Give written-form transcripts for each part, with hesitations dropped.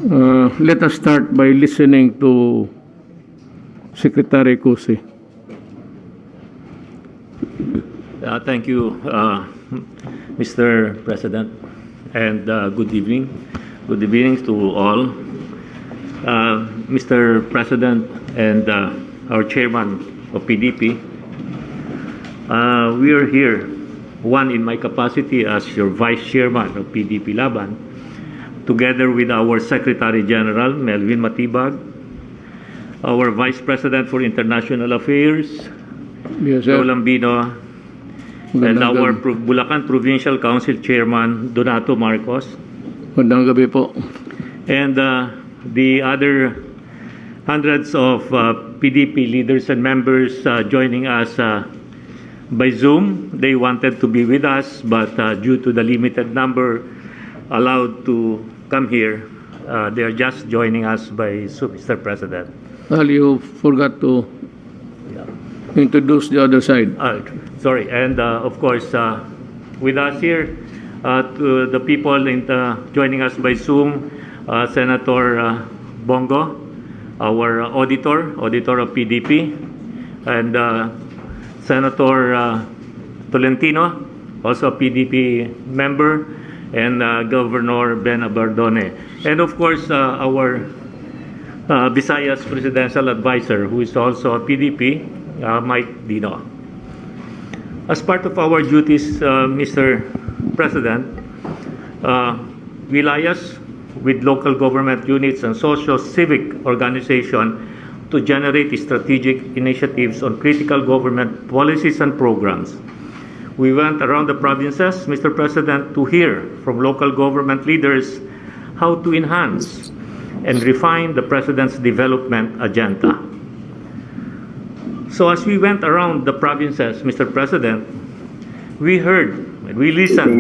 Let us start by listening to Secretary Cusi. Thank you, Mr. President, and good evening. Good evening to all. Mr. President and our chairman of PDP, we are here, one in my capacity as your vice chairman of PDP Laban, together with our Secretary General, Melvin Matibag, our Vice President for International Affairs, Yes, sir. Lambino, and our Bulacan Provincial Council Chairman, Donato Marcos, Magandang gabi po. and the other hundreds of PDP leaders and members joining us by Zoom. They wanted to be with us, but due to the limited number allowed to come here, they are just joining us by Zoom, Mr. President. Well, you forgot to introduce the other side. Sorry, and of course, with us here, to the people joining us by Zoom, Senator Bongo, our auditor of PDP, and Senator Tolentino, also a PDP member, and Governor Ben Abardone, and of course our Visayas Presidential Advisor, who is also a PDP, Mike Dino. As part of our duties, Mr. President, we liaise with local government units and socio-civic organizations to generate strategic initiatives on critical government policies and programs. We went around the provinces, Mr. President, to hear from local government leaders how to enhance and refine the President's development agenda. So as we went around the provinces, Mr. President, we heard and we listened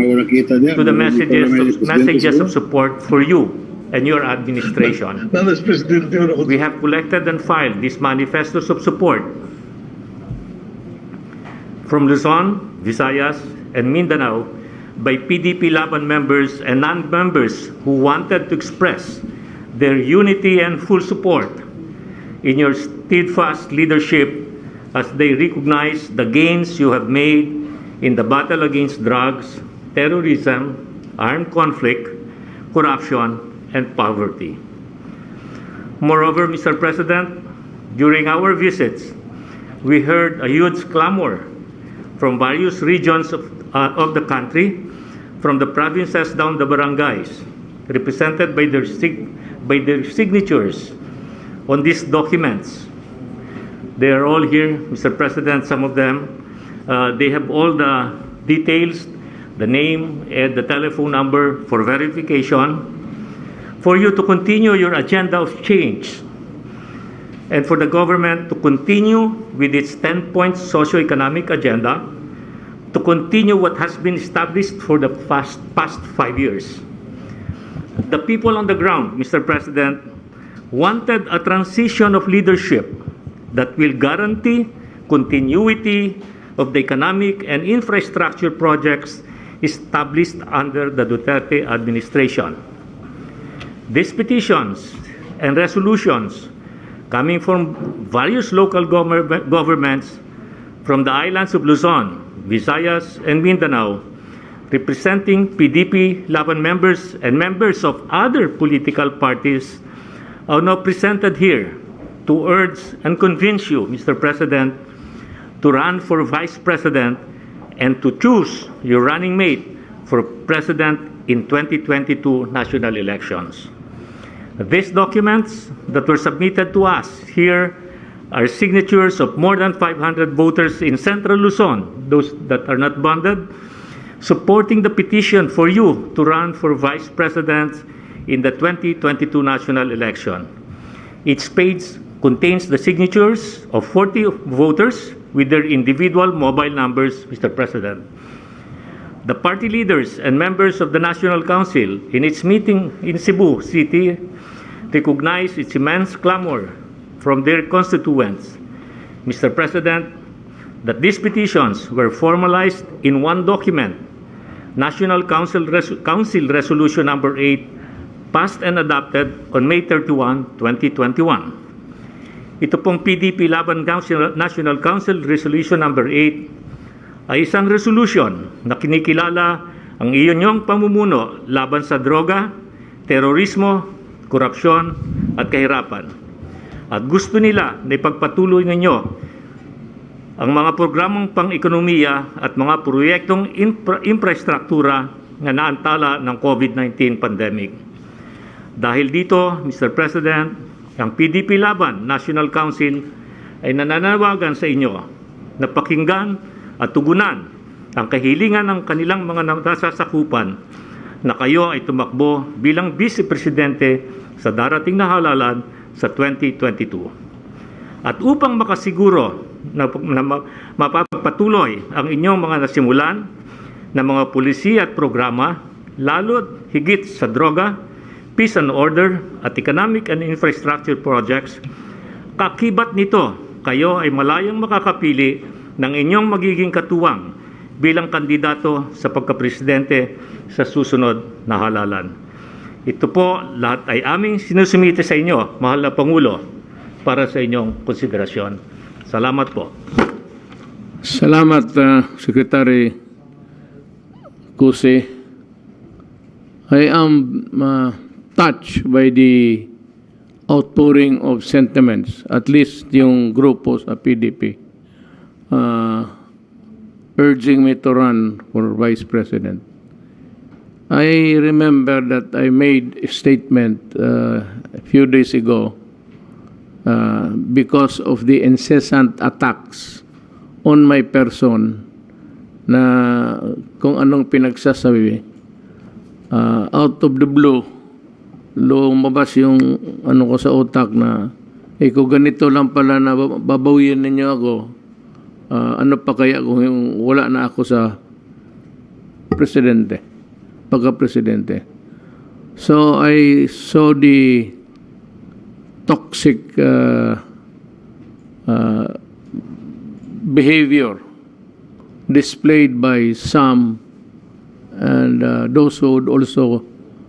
to the messages of support for you and your administration. We have collected and filed these manifestos of support from Luzon, Visayas, and Mindanao by PDP Laban members and non-members who wanted to express their unity and full support in your steadfast leadership as they recognize the gains you have made in the battle against drugs, terrorism, armed conflict, corruption, and poverty. Moreover, Mr. President, during our visits, we heard a huge clamor from various regions of the country, from the provinces down the barangays, represented by their signatures on these documents. They are all here, Mr. President, some of them. They have all the details, the name and the telephone number for verification, for you to continue your agenda of change, and for the government to continue with its 10-point socio-economic agenda, to continue what has been established for the past 5 years. The people on the ground, Mr. President, wanted a transition of leadership that will guarantee continuity of the economic and infrastructure projects established under the Duterte administration. These petitions and resolutions coming from various local governments from the islands of Luzon, Visayas, and Mindanao, representing PDP Laban members and members of other political parties, are now presented here to urge and convince you, Mr. President, to run for Vice President and to choose your running mate for President in 2022 national elections. These documents that were submitted to us here are signatures of more than 500 voters in Central Luzon, those that are not bonded, supporting the petition for you to run for Vice President in the 2022 national election. Each page contains the signatures of 40 voters with their individual mobile numbers, Mr. President. The party leaders and members of the National Council in its meeting in Cebu City recognized its immense clamor from their constituents, Mr. President, that these petitions were formalized in one document, National Council Resolution Number 8, passed and adopted on May 31, 2021. Ito pong PDP Laban National Council Resolution Number 8 ay isang resolution na kinikilala ang inyong pamumuno laban sa droga, terorismo, korupsyon at kahirapan. At gusto nila na ipagpatuloy ninyo ang mga programang pang-ekonomiya at mga proyektong infrastruktura na naantala ng COVID-19 pandemic. Dahil dito, Mr. President, ang PDP Laban National Council ay nananawagan sa inyo na pakinggan at tugunan ang kahilingan ng kanilang mga nasasakupan na kayo ay tumakbo bilang Vice Presidente sa darating na halalan sa 2022. At upang makasiguro na mapapatuloy ang inyong mga nasimulan na mga polisiya at programa, lalo't higit sa droga, peace and order at economic and infrastructure projects, kakibat nito kayo ay malayang makakapili ng inyong magiging katuwang bilang kandidato sa pagkapresidente sa susunod na halalan. Ito po lahat ay aming sinusumite sa inyo, mahal na Pangulo, para sa inyong konsiderasyon. Salamat po. Salamat, Secretary Kuse. I am touched by the outpouring of sentiments, at least yung grupo sa PDP, urging me to run for Vice President. I remember that I made a statement a few days ago because of the incessant attacks on my person na kung anong pinagsasabi, out of the blue, lumabas yung ano ko sa utak na kung ganito lang pala na babawiin ninyo ako, ano pa kaya kung yung wala na ako sa presidente, pagka-presidente. So I saw the toxic behavior displayed by some, and those who would also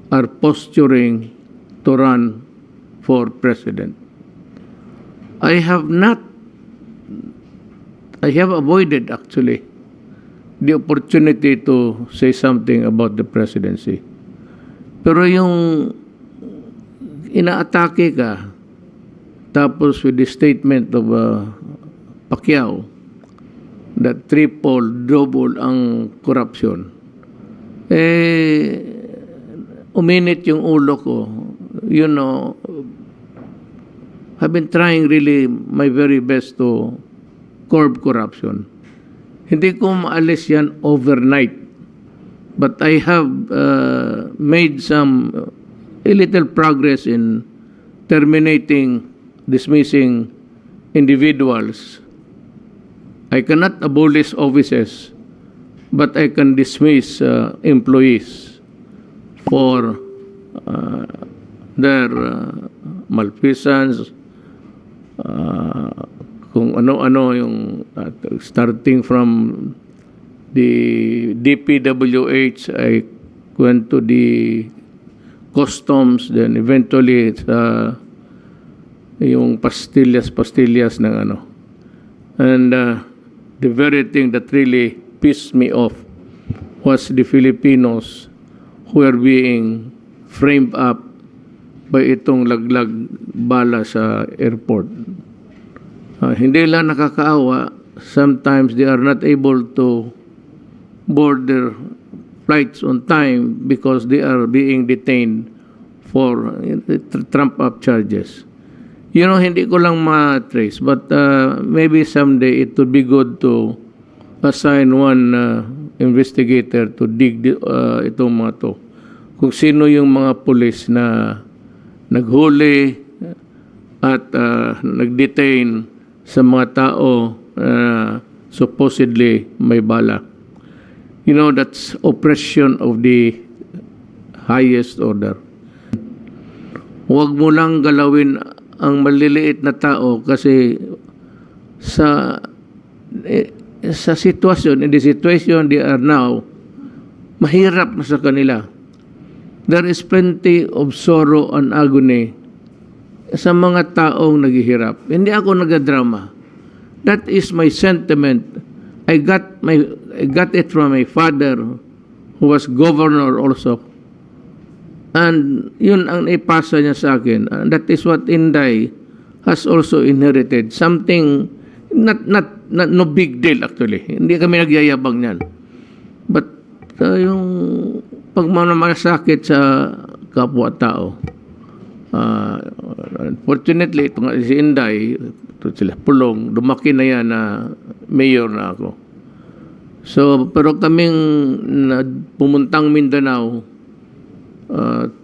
are posturing to run for president. I have avoided actually the opportunity to say something about the presidency. Pero yung inaatake ka, tapos with the statement of Pacquiao, that triple, double ang corruption, uminit yung ulo ko. You know, I've been trying really my very best to curb corruption. Hindi ko maalis yan overnight. But I have made a little progress in terminating, dismissing individuals. I cannot abolish offices, but I can dismiss employees for their malfeasance, kung ano-ano yung starting from the DPWH, I went to the customs, then eventually yung pastillas ng ano. And the very thing that really pissed me off was the Filipinos who are being framed up by itong laglag bala sa airport. Hindi lang nakakaawa. Sometimes they are not able to board their flights on time because they are being detained for trump-up charges. You know, hindi ko lang ma-trace, but maybe someday it would be good to assign one investigator to dig itong mga to. Kung sino yung mga pulis na naghuli at nag-detain sa mga tao supposedly may bala. You know, that's oppression of the highest order. Huwag mo lang galawin ang maliliit na tao kasi sa sitwasyon, in the situation they are now, mahirap na sa kanila. there is plenty of sorrow and agony sa mga taong naghihirap. Hindi ako nagadrama. That is my sentiment. I got it from my father who was governor also. And yun ang ipasa niya sa akin. And that is what Inday has also inherited. Something, no big deal actually. Hindi kami nagyayabang niyan. But yung pagmamalasakit sa kapwa-tao, unfortunately, ito nga si Inday, ito sila Pulong, lumaki na yan na mayor na ako. So, pero kaming pumuntang Mindanao,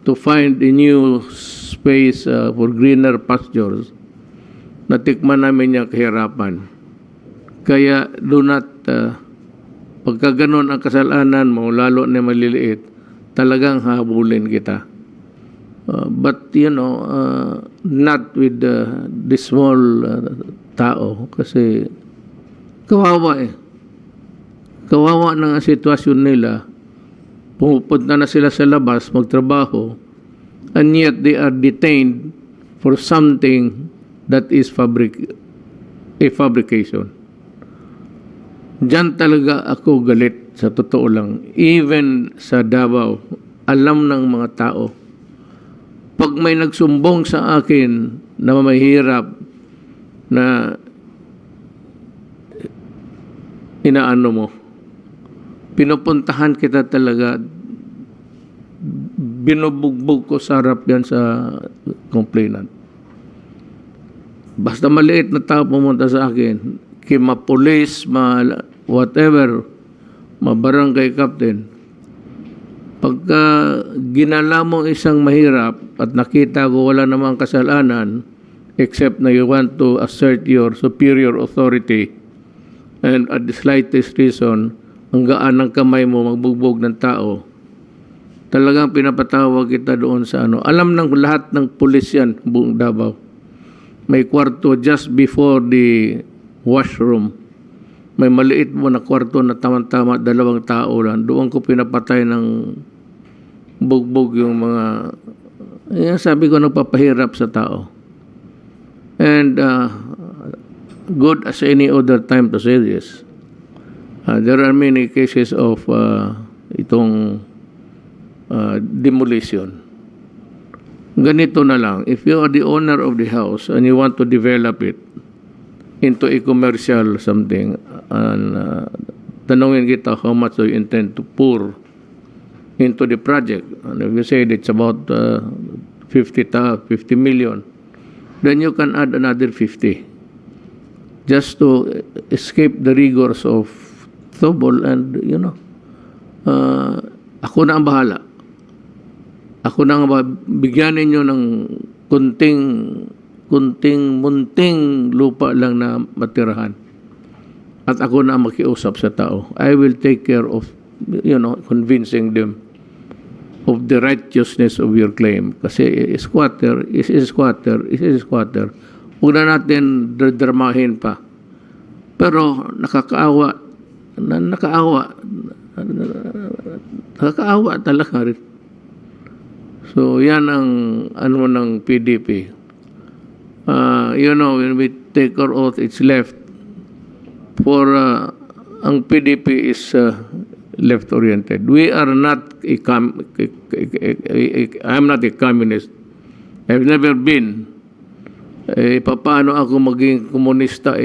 to find a new space for greener pastures, natikman namin yung kahirapan. Kaya do not, pagka ganun ang kasalanan mo, lalo na maliliit, talagang habulin kita. But, not with the small tao, kasi kawawa eh. Kawawa ng sitwasyon nila. Pumupunta na sila sa labas, magtrabaho, and yet they are detained for something that is a fabrication. Diyan talaga ako galit, sa totoo lang. Even sa Davao, alam ng mga tao. Pag may nagsumbong sa akin na mahirap, na inaano mo, pinupuntahan kita talaga, binubugbog ko sa harap yan sa complainant. Basta maliit na tao pumunta sa akin, kima police, whatever, barangay captain, pagka ginala mo isang mahirap at nakita ko wala namang kasalanan except na you want to assert your superior authority, and at the slightest reason, ang gaan ng kamay mo magbugbog ng tao, talagang pinapatawag kita doon sa ano. Alam ng lahat ng pulis yan, buong Davao. May kwarto just before the washroom. May maliit mo na kwarto na tama-tama, 2 tao lang. Doon ko pinapatay ng bugbog yung mga, sabi ko, nagpapahirap sa tao. And good as any other time to say this, there are many cases of itong demolition. Ganito na lang, if you are the owner of the house and you want to develop it into a commercial something, and tanongin kita how much do you intend to pour into the project, and if you say it's about 50 million, then you can add another 50 just to escape the rigors of trouble. And ako na ang bahala. Ako na ang bigyan ninyo ng munting lupa lang na matirahan. At ako na ang makiusap sa tao. I will take care of, convincing them of the righteousness of your claim. Kasi squatter is a squatter. Huwag na natin dramahin pa. Pero nakakaawa talaga rin. So yan ang ng PDP. When we take our oath, it's left for ang PDP is left-oriented. We are not I'm not a communist. I've never been. Paano ako maging komunista?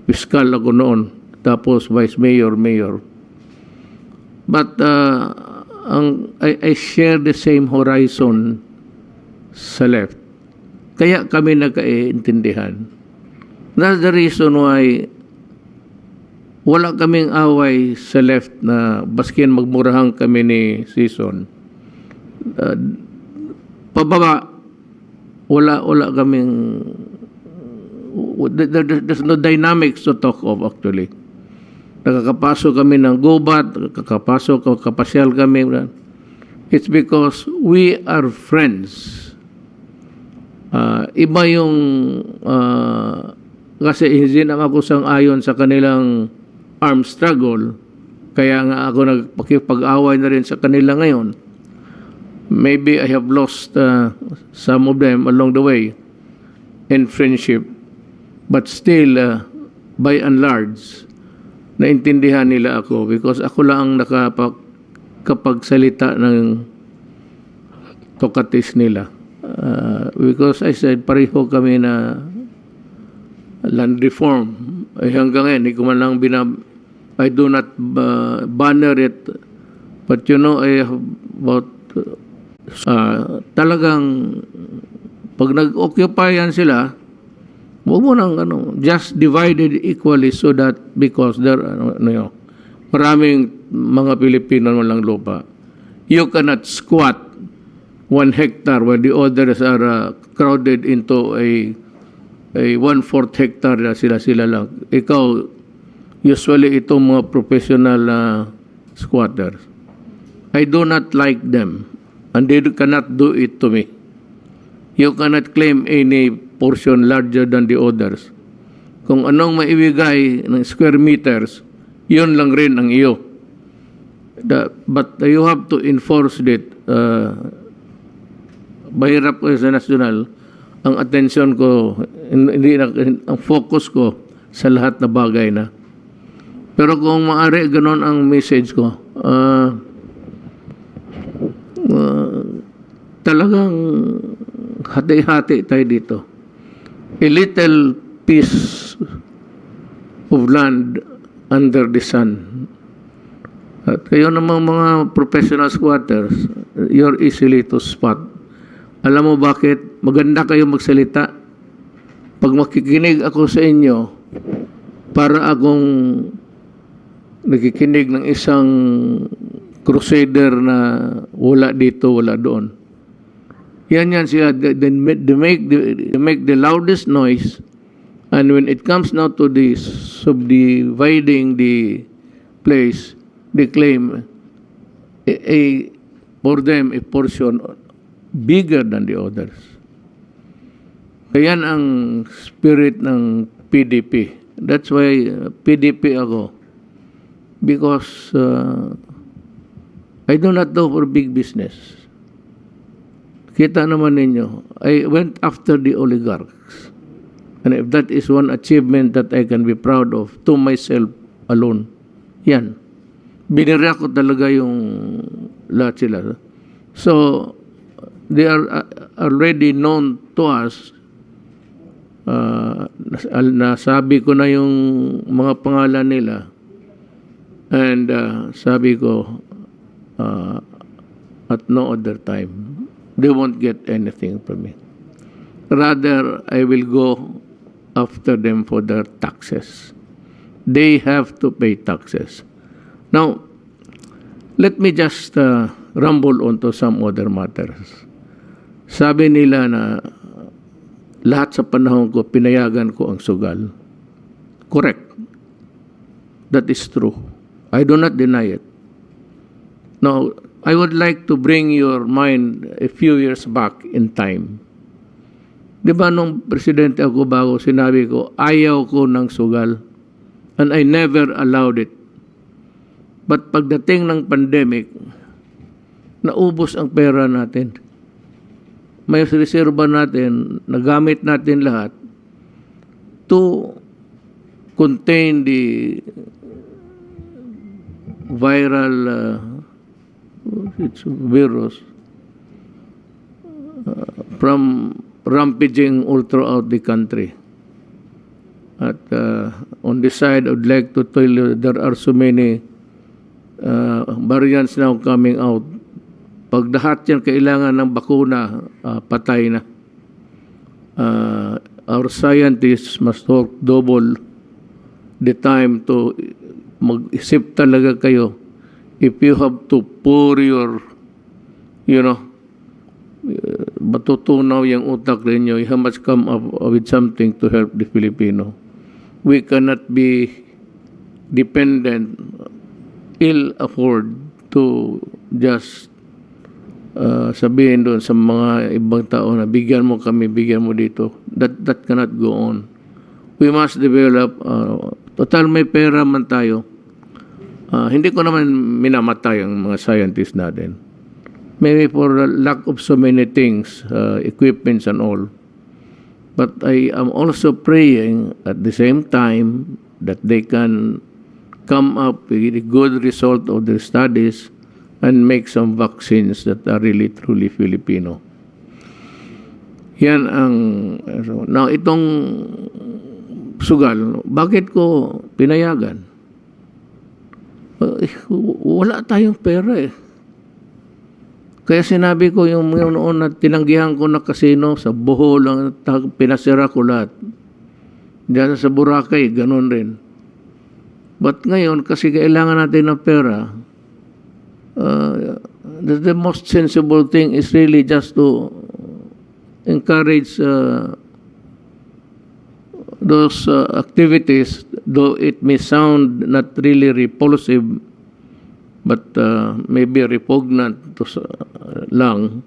Piskal ako noon. Tapos vice mayor. But I share the same horizon sa left. Kaya kami nagkaintindihan. That's the reason why wala kaming away sa left na baskin magmurahan kami ni Season. Pababa, wala kaming, there's no dynamics to talk of actually. Nakakapasok kami ng gubat, kapasyal kami. It's because we are friends. Iba yung, kasi hindi na ako sang-ayon sa kanilang armed struggle, kaya nga ako nagpakipag-away na rin sa kanila ngayon. maybe I have lost some of them along the way in friendship, but still, by and large, naintindihan nila ako because ako lang ang nakapagsalita ng Tokatis nila. Because I said, pareho kami na land reform. Hanggang ngayon, hindi ko man lang I do not banner it, but you know, I have about talagang pag nag-occupy yan sila, huwag mo nang just divided equally so that because there maraming mga Pilipino walang lupa. You cannot squat 1 hectare where the others are crowded into a 1/4 hectare na sila lang. Ikaw, usually itong mga professional squatters. I do not like them and they cannot do it to me. You cannot claim any portion larger than the others. Kung anong maibigay ng square meters, yun lang rin ang iyo. But you have to enforce it. Mahirap ko sa national, ang attention ko, ang focus ko sa lahat na bagay na. Pero kung maaari, ganon ang message ko. Talagang hati-hati tayo dito. A little piece of land under the sun. At kayo namang mga professional squatters, you're easily to spot. Alam mo bakit? Maganda kayo magsalita. Pag makikinig ako sa inyo, para akong nakikinig ng isang crusader na wala dito, wala doon. Yan siya. They make the loudest noise, and when it comes now to the subdividing the place, they claim for them a portion bigger than the others. Yan ang spirit ng PDP. That's why PDP ako. Because I do not do for big business. Kita naman ninyo, I went after the oligarchs. And if that is one achievement that I can be proud of to myself alone, yan. Binira ko talaga yung lahat sila. So, they are already known to us. Nasabi ko na yung mga pangalan nila. And sabi ko, at no other time, they won't get anything from me. Rather, I will go after them for their taxes. They have to pay taxes. Now, let me just rumble on to some other matters. Sabi nila na lahat sa panahon ko, pinayagan ko ang sugal. Correct. That is true. I do not deny it. Now, I would like to bring your mind a few years back in time. Di ba nung presidente ako bago, sinabi ko, ayaw ko ng sugal. And I never allowed it. But pagdating ng pandemic, naubos ang pera natin. May reserba natin, nagamit natin lahat to contain the viral virus from rampaging all throughout the country. At on this side, I would like to tell you there are so many variants now coming out. Pag lahat yan kailangan ng bakuna, patay na. Our scientists must work double the time to mag-isip talaga kayo. If you have to pour your, matutunaw yung utak ninyo, you must come up with something to help the Filipino. We cannot be dependent, ill afford to just sabihin doon sa mga ibang tao na bigyan mo kami, bigyan mo dito. That cannot go on. We must develop, total may pera man tayo. Hindi ko naman minamatay ang mga scientists natin. maybe for the lack of so many things, equipments and all. But I am also praying at the same time that they can come up with a good result of their studies and make some vaccines that are really truly Filipino. Yan ang... Now, itong sugal, bakit ko pinayagan? Wala tayong pera eh. Kaya sinabi ko yung noon na tinanggihan ko na kasino sa Bohol, pinasira ko lahat. Diyan sa Boracay, ganun rin. But ngayon, kasi kailangan natin ng pera, the most sensible thing is really just to encourage those activities, though it may sound not really repulsive, but maybe repugnant to lang,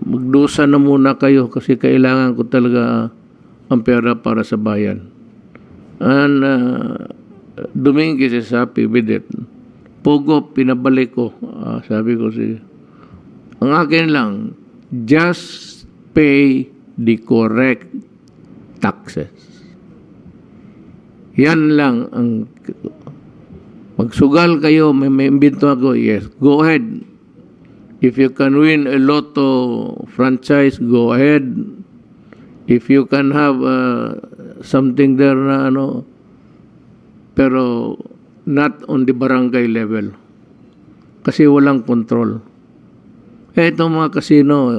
magdusa na muna kayo kasi kailangan ko talaga ang pera para sa bayan. And Dominguez is happy with it. Pogo, pinabalik ko. Sabi ko, ang akin lang, just pay the correct taxes. Yan lang ang magsugal kayo, may imbento ako, yes, go ahead. If you can win a lotto franchise, go ahead. If you can have something there na pero not on the barangay level. Kasi walang control. Itong mga casino,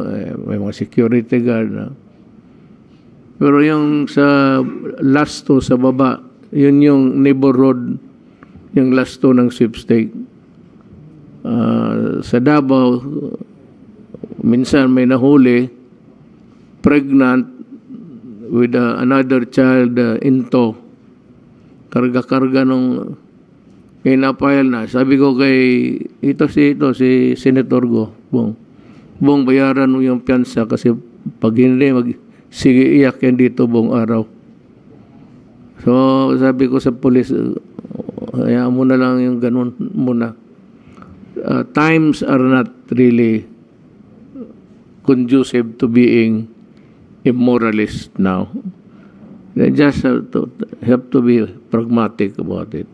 may mga security guard na. Pero yung sa last two sa baba, yun yung neighborhood, yung last two ng sweepstake. Sa Davao, minsan may nahuli, pregnant with another child into. Karga-karga nung pinapayal na. Sabi ko kay si Senator Go, Bong, bayaran mo yung piyansa kasi pag hindi, sige iyak yan dito buong araw. So, sabi ko sa polis, hayaan mo na lang yung ganun muna. Times are not really conducive to being immoralist now. They just have to be pragmatic about it.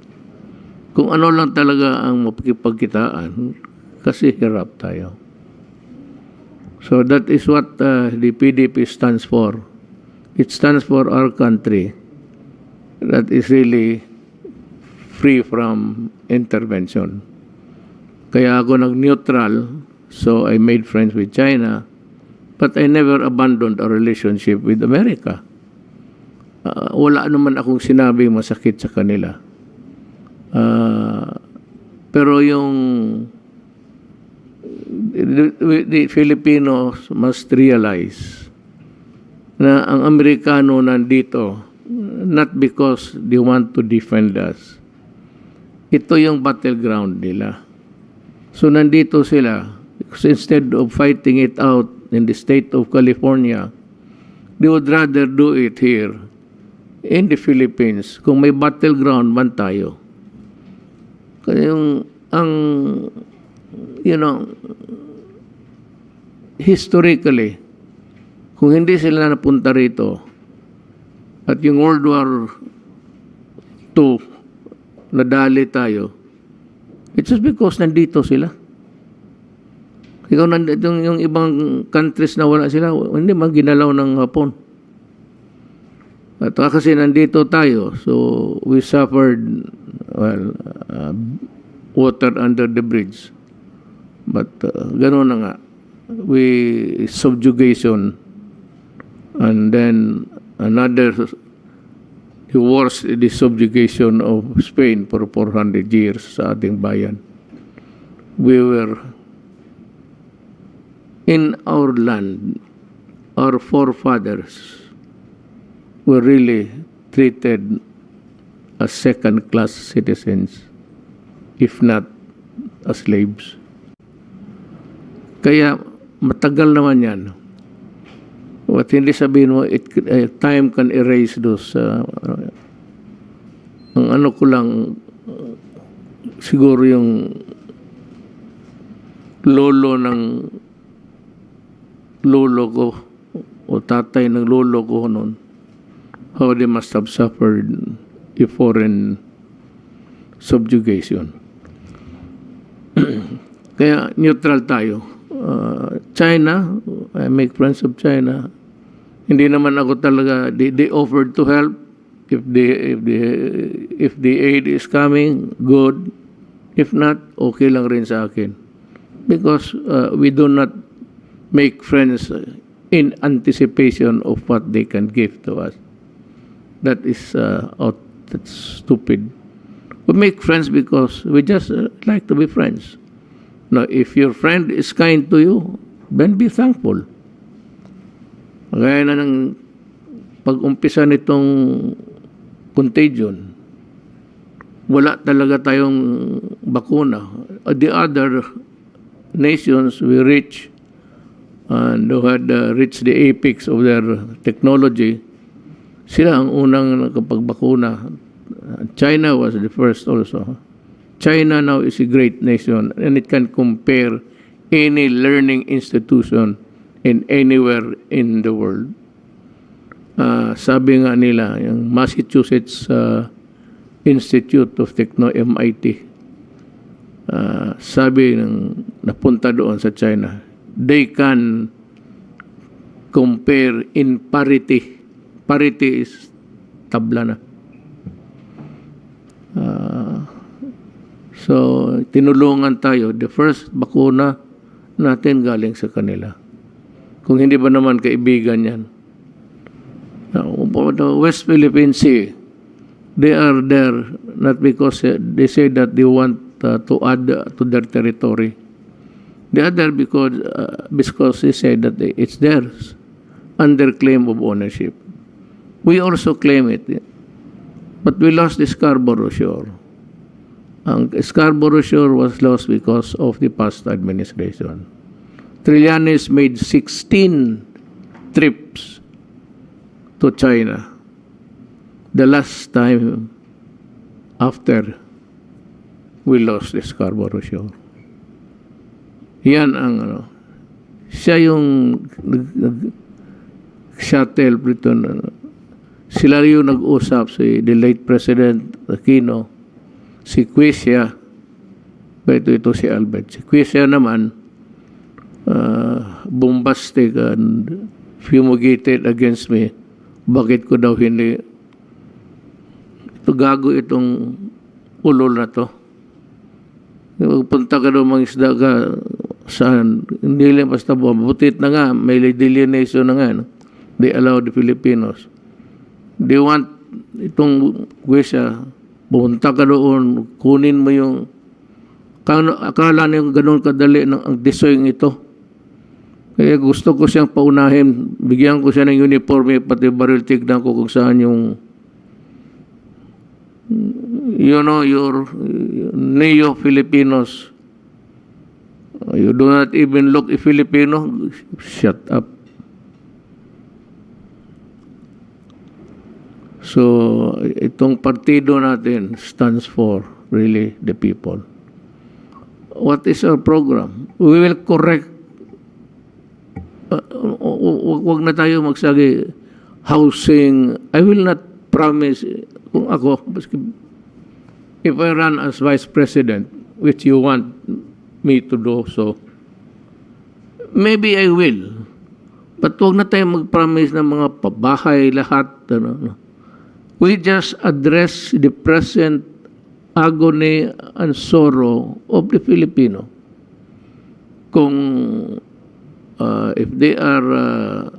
Kung ano lang talaga ang mapagkipagitaan, kasi hirap tayo. So that is what the PDP stands for. It stands for our country that is really free from intervention. Kaya ako nag-neutral, so I made friends with China, but I never abandoned a relationship with America. Wala naman akong sinabing masakit sa kanila. Pero yung the Filipinos must realize na ang Amerikano nandito not because they want to defend us. Ito yung battleground nila. So nandito sila because instead of fighting it out in the state of California, they would rather do it here in the Philippines. Kung may battleground man tayo. Kasi historically, kung hindi sila napunta rito at yung World War II nadali tayo, it's just because nandito sila. Ikaw nandito yung ibang countries na wala sila, hindi man ginalaw ng Hapon. At kasi nandito tayo, so we suffered, water under the bridge. But gano'n na nga. We subjugation and then another worse, the subjugation of Spain for 400 years sa ating bayan. We were in our land, our forefathers were really treated as second-class citizens, if not as slaves. Kaya matagal naman yan. At hindi sabihin mo, time can erase those. Ang ano ko lang, siguro yung lolo ko o tatay ng lolo ko noon, how they must have suffered a foreign subjugation. Kaya neutral tayo. China, I make friends of China. Hindi naman ako talaga, they offered to help. If the aid is coming, good. If not, okay lang rin sa akin. Because we do not make friends in anticipation of what they can give to us. That is that's stupid. We make friends because we just like to be friends. Now, if your friend is kind to you, then be thankful. Gaya na ng pag-umpisa nitong contagion, wala talaga tayong bakuna. The other nations we reach and who had reached the apex of their technology, sila ang unang nakapagbakuna. China was the first also. China now is a great nation and it can compare any learning institution in anywhere in the world. Sabi nga nila, yung Massachusetts Institute of Technology, MIT, sabi ng napunta doon sa China, they can compare in parity. Parity is tabla na. So, tinulungan tayo. The first bakuna natin galing sa kanila. Kung hindi ba naman kaibigan yan. Now, the West Philippine Sea, they are there not because they say that they want to add to their territory. They are there because they say that it's theirs under claim of ownership. We also claim it. But we lost the Scarborough Shore. Ang Scarborough Shore was lost because of the past administration. Trillanes made 16 trips to China the last time after we lost the Scarborough Shore. Yan ang siya yung shuttle Britain. Sila yung nag-usap si the late President Aquino, si Quisha, ito si Albert. Si Quisha naman, bombastic and fumigated against me. Bakit ko daw hindi? Ito gago itong ulol na to. Punta ka daw mangisda ka saan? Hindi lang basta butit na nga. May delineation na nga. No? They allow the Filipinos. They want itong Quisha, pumunta ka doon, kunin mo yung akala niyo gano'n kadali ang desoying ito. Kaya gusto ko siyang paunahin, bigyan ko siya ng uniforme, pati baril, tignan ko kung saan yung your neo-Filipinos. You do not even look a Filipino, shut up. So, itong partido natin stands for really the people. What is our program? We will correct. Wag na tayo magsagi housing. I will not promise kung ako, if I run as Vice President, which you want me to do so, maybe I will. But wag na tayo mag-promise ng mga pabahay lahat. We just address the present agony and sorrow of the Filipino. Kung if they are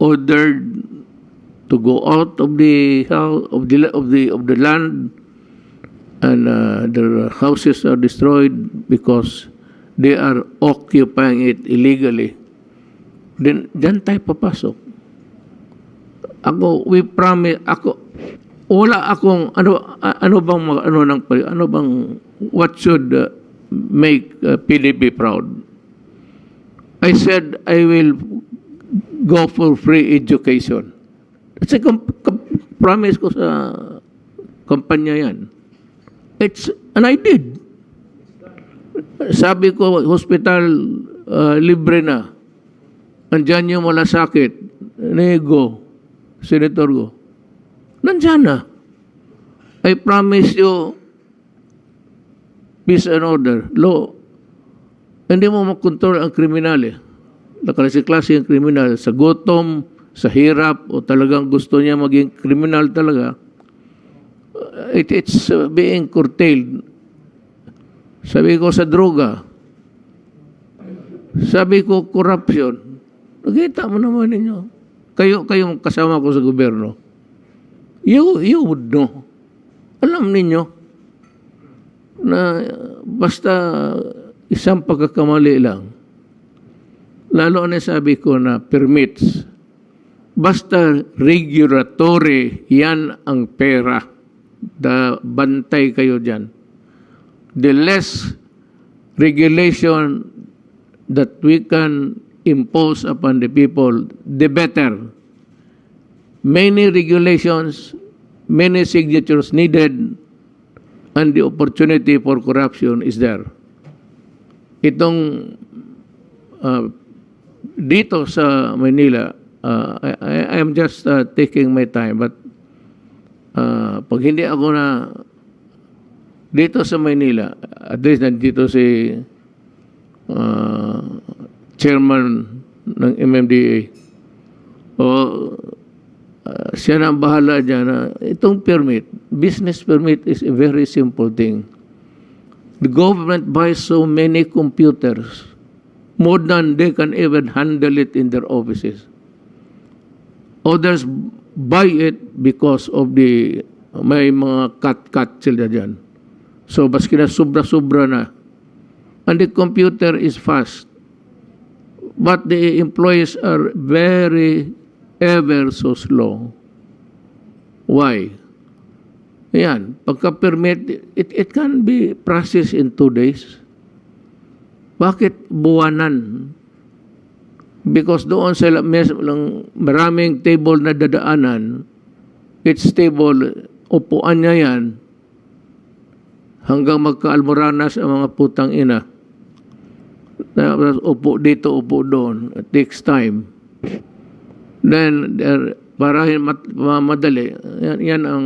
ordered to go out of the house of the land and their houses are destroyed because they are occupying it illegally, then diyan tayo papasok. We promise, wala akong, what should make PDP proud? I said, I will go for free education. It's a promise ko sa kampanya yan. And I did. Sabi ko, hospital libre na. Andyan yung malasakit. Nego, senator ko. Nandyan na. I promise you, peace and order, law. Hindi mo makontrol ang kriminal eh. Naklase-klase ang kriminal. Sa gutom, sa hirap, o talagang gusto niya maging kriminal talaga. It's being curtailed. Sabi ko sa droga. Sabi ko corruption. Nakita mo naman ninyo. Kayong kasama ko sa gobyerno. You would know. Alam ninyo na basta isang pagkakamali lang. Lalo na sabi ko na permits. Basta regulatory, yan ang pera. Bantay kayo dyan. The less regulation that we can impose upon the people, the better. Many regulations, many signatures needed, and the opportunity for corruption is there. Itong dito sa Manila, I am just taking my time, but pag hindi ako na dito sa Manila, at least nandito si chairman ng MMDA, siya na ang bahala dyan na itong permit, business permit is a very simple thing. The government buys so many computers, more than they can even handle it in their offices. Others buy it because of may mga cut sila dyan. So, baski na sobra-sobra na. And the computer is fast. But the employees are ever so slow. Why? Ayan, pagka-permit, it can be processed in 2 days. Bakit buwanan? Because doon sa maraming table na dadaanan, it's table, upuan niya yan, hanggang magka-almoranas ang mga putang ina. Upo dito, upo doon. It takes time. Then, para madali, yan ang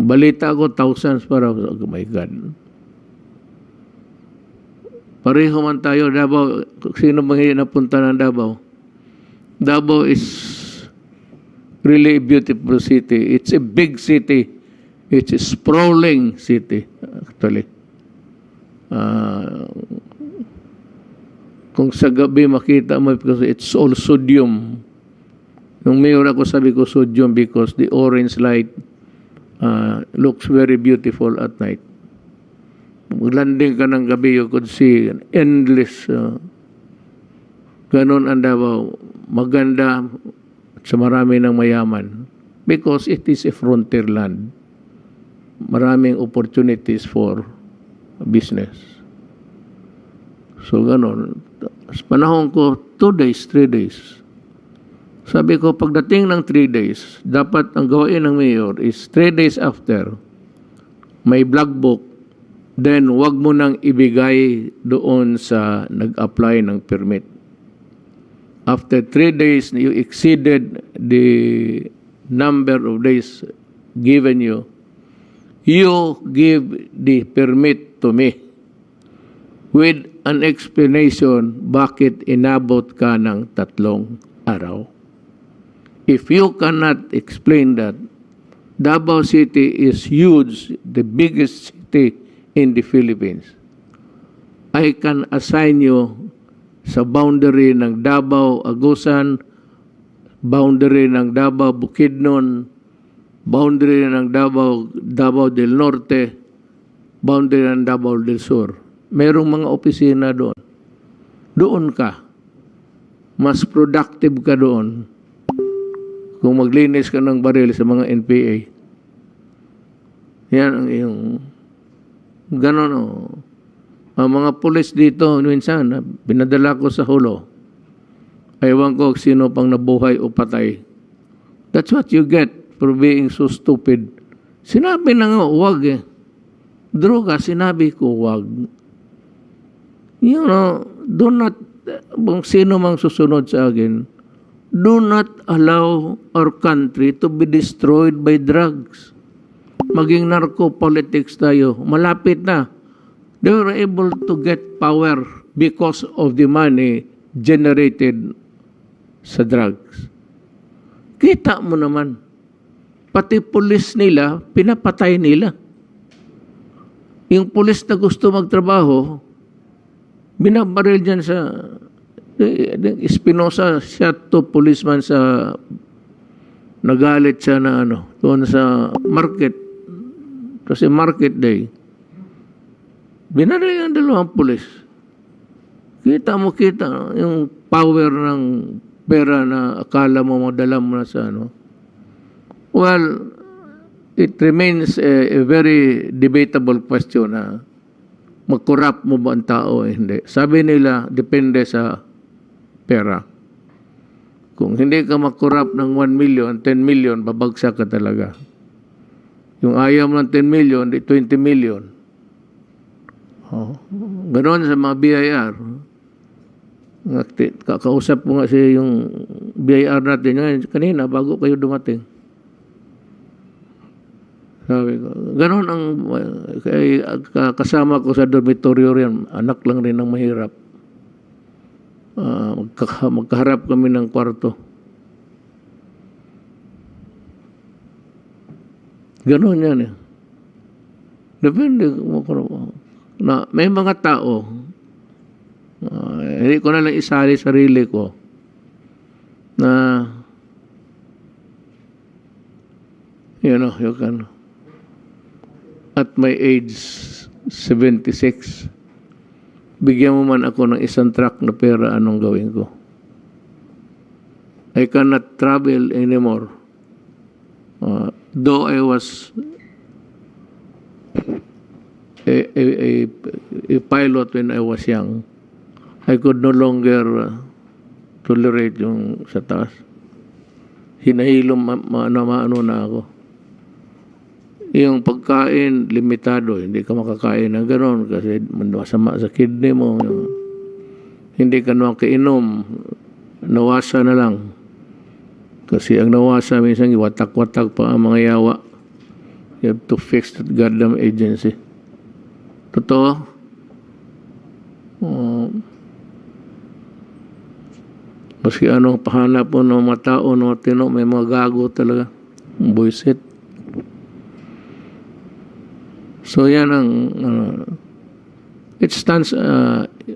balita ko, thousands para, oh my God. Pareho man tayo, Davao, sino mga napunta ng Davao? Davao is really a beautiful city. It's a big city. It's a sprawling city, actually. Kung sa gabi makita mo, because it's all sodium. Nung mayor ako, sabi ko sodium because the orange light looks very beautiful at night. Landing ka ng gabi, you could see an endless ganon ang Davao. Maganda sa marami ng mayaman because it is a frontier land. Maraming opportunities for business. So ganon. Sa panahon ko, 2 days, 3 days. Sabi ko, pagdating ng 3 days, dapat ang gawain ng mayor is 3 days after, may black book, then wag mo nang ibigay doon sa nag-apply ng permit. After 3 days, you exceeded the number of days given you, you give the permit to me with an explanation bakit inabot ka ng 3 araw. If you cannot explain that, Davao City is huge, the biggest city in the Philippines. I can assign you sa boundary ng Davao, Agusan, boundary ng Davao, Bukidnon, boundary ng Davao del Norte, boundary ng Davao del Sur. Merong mga opisina doon. Doon ka. Mas productive ka doon kung maglinis ka ng baril sa mga NPA. Yan ang iyong ganon o. Ang mga pulis dito, minsan, pinadala ko sa hulo. Ewan ko sino pang nabuhay o patay. That's what you get for being so stupid. Sinabi na nga, huwag eh. Droga, sinabi ko, wag. You know, do not, kung sino mang susunod sa akin, do not allow our country to be destroyed by drugs. Maging narco-politics tayo. Malapit na. They were able to get power because of the money generated sa drugs. Kita mo naman. Pati pulis nila, pinapatay nila. Yung pulis na gusto magtrabaho, binabaril dyan sa Espinosa, shot to policeman sa nagalit siya na doon sa market. Kasi market day. Binaril ang dalawang pulis. Kita yung power ng pera na akala mo madala mo na sa Well, it remains a very debatable question na mag-corrupt mo ba ang tao o hindi. Sabi nila, depende sa pera. Kung hindi ka mag-corrupt ng 1 million, 10 million, babagsak ka talaga. Yung ayaw mo ng 10 million, 20 million. Ganon sa mga BIR. Kakausap mo nga siya yung BIR natin ngayon, kanina, bago kayo dumating. Sabi ko, ganon ang kasama ko sa dormitoryo rin, anak lang rin ang mahirap. Magkaharap kami ng kwarto. Ganon yan eh. Depende na may mga tao, hindi ko na lang isali sarili ko na you can at my age 76 bigyan mo man ako ng isang truck na pera, anong gawin ko? I cannot travel anymore. Though I was a pilot when I was young, I could no longer tolerate yung sa taas. Hinahilom maano na ako. Yung pagkain, limitado. Hindi ka makakain ng gano'n kasi masama sa kidney mo. Hindi ka naman kainom. Nawasa na lang. Kasi ang nawasa, minsan watak-watak pa ang mga yawa. You have to fix that goddamn agency. Totoo. Maski anong pahanap po ng mga tao, may mga gago talaga. Buisit. So yan ang it stands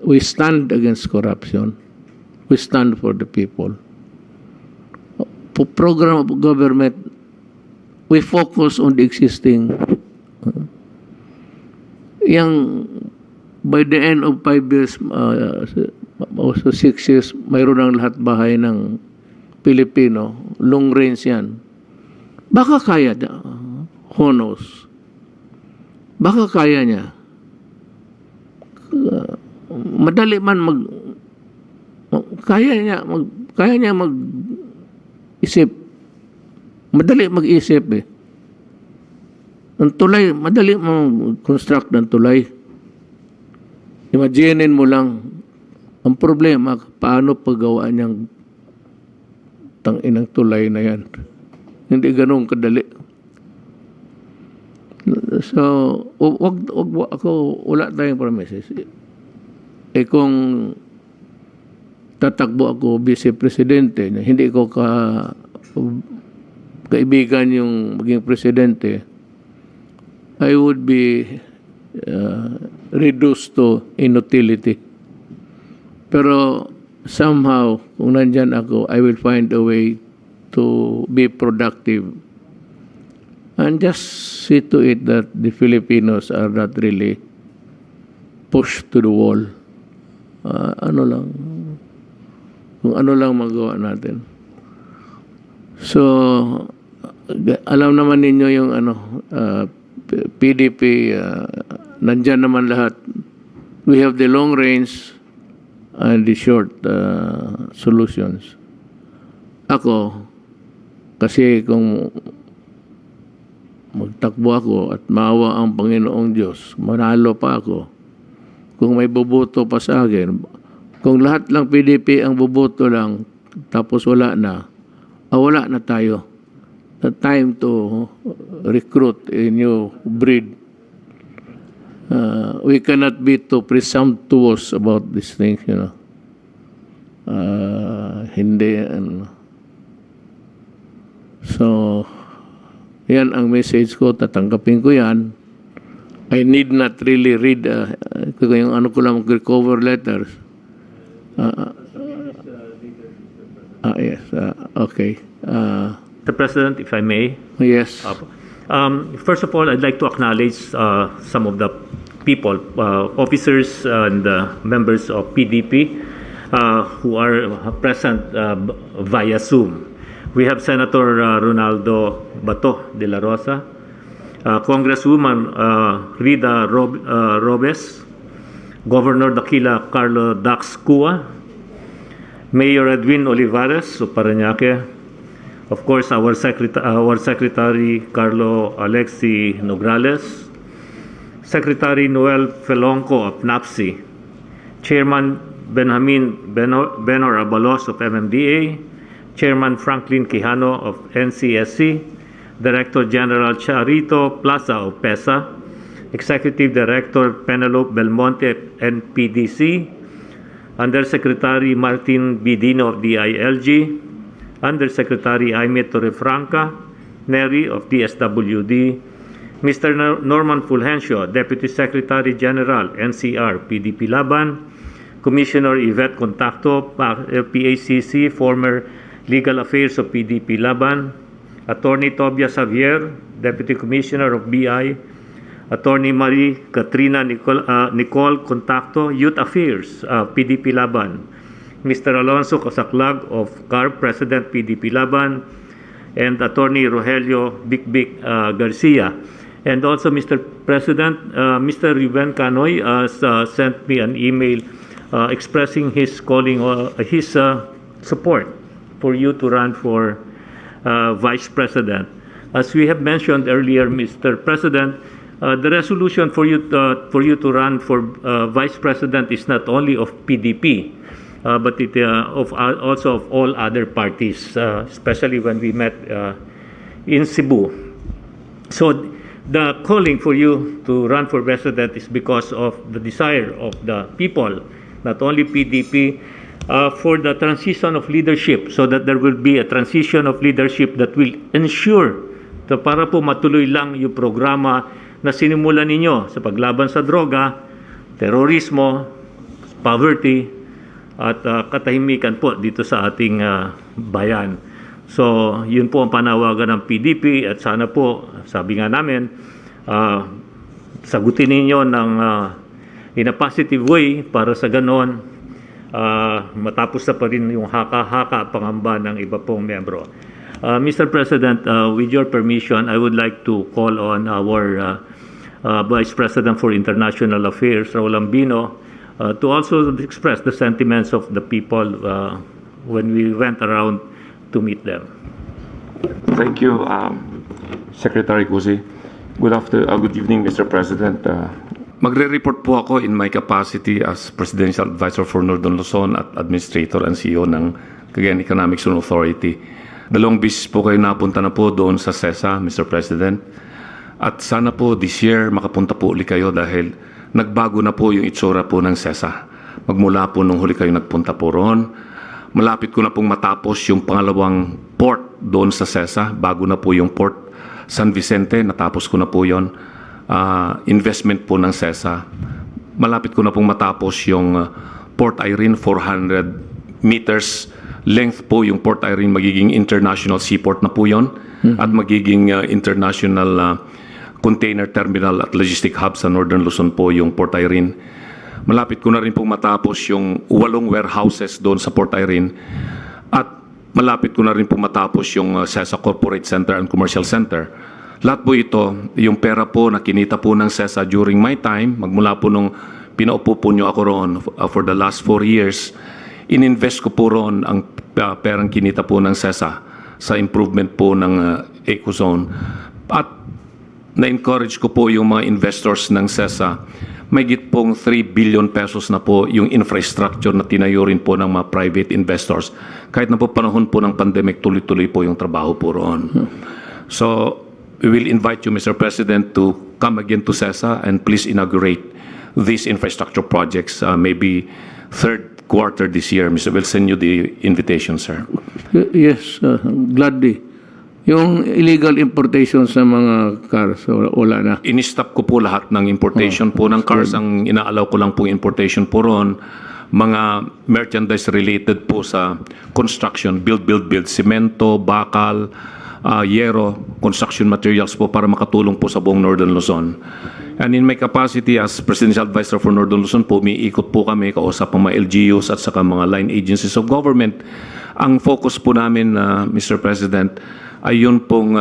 we stand against corruption. We stand for the people. Program of government, we focus on the existing. Yang by the end of 5 years, also 6 years, mayroon ang lahat bahay ng Pilipino. Long range yan. Baka kaya niya. Who knows? Baka kaya niya. Madali man kaya niya mag-isip. Madali mag-isip eh. Ang tulay, madali mag-construct ng tulay. Imaginin mo lang, ang problema, paano paggawa niyang tanginang tulay na yan. Hindi ganun kadali. So, wala tayong promises. Eh kung tatakbo ako vice-presidente, hindi ko kaibigan yung maging presidente, I would be reduced to inutility. Pero somehow, kung nandyan ako, I will find a way to be productive and just see to it that the Filipinos are not really pushed to the wall. Kung ano lang magawa natin. So, alam naman ninyo yung PDP, nandyan naman lahat. We have the long range and the short solutions. Ako, kasi kung magtakbo ako at maawa ang Panginoong Diyos, manalo pa ako. Kung may boboto pa sa akin, kung lahat lang PDP ang boboto lang, tapos wala na tayo. The time to recruit a new breed. We cannot be too presumptuous about these things, you know. Hindi, So, yan ang message ko, tatanggapin ko yan. I need not really read, yung ano ko lang, recover letters. Yes, okay. Mr. President, if I may. Yes. First of all, I'd like to acknowledge some of the people, officers and members of PDP who are present via Zoom. We have Senator Ronaldo Bato de la Rosa, Congresswoman Rida Robes, Governor Daquila Carlo Dax Cua, Mayor Edwin Olivares of Parañaque, of course our Secretary Carlo Alexi Nograles, Secretary Noel Felonco of NAPSI, Chairman Benjamin Benor Abalos of MMDA, Chairman Franklin Quijano of NCSC, Director General Charito Plaza of PESA, Executive Director Penelope Belmonte of NPDC, Undersecretary Martin Bidino of DILG, Undersecretary Aimee Torrefranca Neri of DSWD, Mr. Norman Fulgencio, Deputy Secretary General NCR PDP Laban, Commissioner Yvette Contacto, PACC, former Legal Affairs of PDP Laban, Attorney Tobias Xavier, Deputy Commissioner of BI, Attorney Marie Katrina Nicole Contacto, Youth Affairs, PDP Laban, Mr. Alonso Casaclag of CARP, President PDP Laban, and Attorney Rogelio Bikbik Garcia. And also, Mr. President, Mr. Ruben Canoy sent me an email expressing his support for you to run for Vice President. As we have mentioned earlier, Mr. President, the resolution for you to run for Vice President is not only of PDP, but it also of all other parties, especially when we met in Cebu. So the calling for you to run for President is because of the desire of the people, not only PDP, for the transition of leadership, so that there will be a transition of leadership that will ensure na para po matuloy lang yung programa na sinimulan ninyo sa paglaban sa droga, terorismo, poverty, at katahimikan po dito sa ating bayan. So, yun po ang panawagan ng PDP at sana po, sabi nga namin, sagutin ninyo ng in a positive way para sa ganon matapos na pa rin yung haka-haka pangamba ng iba pong membro. Mr. President, with your permission, I would like to call on our Vice President for International Affairs, Raul Ambino, to also express the sentiments of the people when we went around to meet them. Thank you, Secretary Cusi. Good evening, Mr. President. Magre-report po ako in my capacity as Presidential Advisor for Northern Luzon at Administrator and CEO ng Cagayan Economic Zone Authority. 2 beses po kayo napunta na po doon sa CESA, Mr. President. At sana po this year makapunta po ulit kayo dahil nagbago na po yung itsura po ng CESA. Magmula po nung huli kayo nagpunta po roon. Malapit ko na pong matapos yung pangalawang port doon sa CESA. Bago na po yung port San Vicente, natapos ko na po yon. Investment po ng CESA. Malapit ko na pong matapos yung Port Irene, 400 meters length po yung Port Irene, magiging international seaport na po yon. At magiging international container terminal at logistic hub sa Northern Luzon po yung Port Irene. Malapit ko na rin pong matapos yung 8 warehouses doon sa Port Irene. At malapit ko na rin pong matapos yung CESA Corporate Center and Commercial Center. Lahat po ito, yung pera po na kinita po ng CESA during my time, magmula po nung pinaupo po nyo ako roon for the last 4 years, ininvest ko po roon ang perang kinita po ng CESA sa improvement po ng ecozone. At na-encourage ko po yung mga investors ng CESA. May git pong 3 billion pesos na po yung infrastructure na tinayo rin po ng mga private investors. Kahit na po panahon po ng pandemic, tuloy-tuloy po yung trabaho po roon. So, we will invite you, Mr. President, to come again to CESA and please inaugurate these infrastructure projects, maybe third quarter this year. Mr. We'll send you the invitation, sir. Yes, gladly. Yung illegal importation sa mga cars, wala na. In-stop ko po lahat ng importation po ng cars. Ang inaalaw ko lang po importation po ron, mga merchandise related po sa construction, build, semento, bakal, yero, construction materials po para makatulong po sa buong Northern Luzon. And in my capacity as Presidential Advisor for Northern Luzon po, umiikot po kami, kausap ang mga LGUs at saka mga line agencies of government. Ang focus po namin, Mr. President, ay yun pong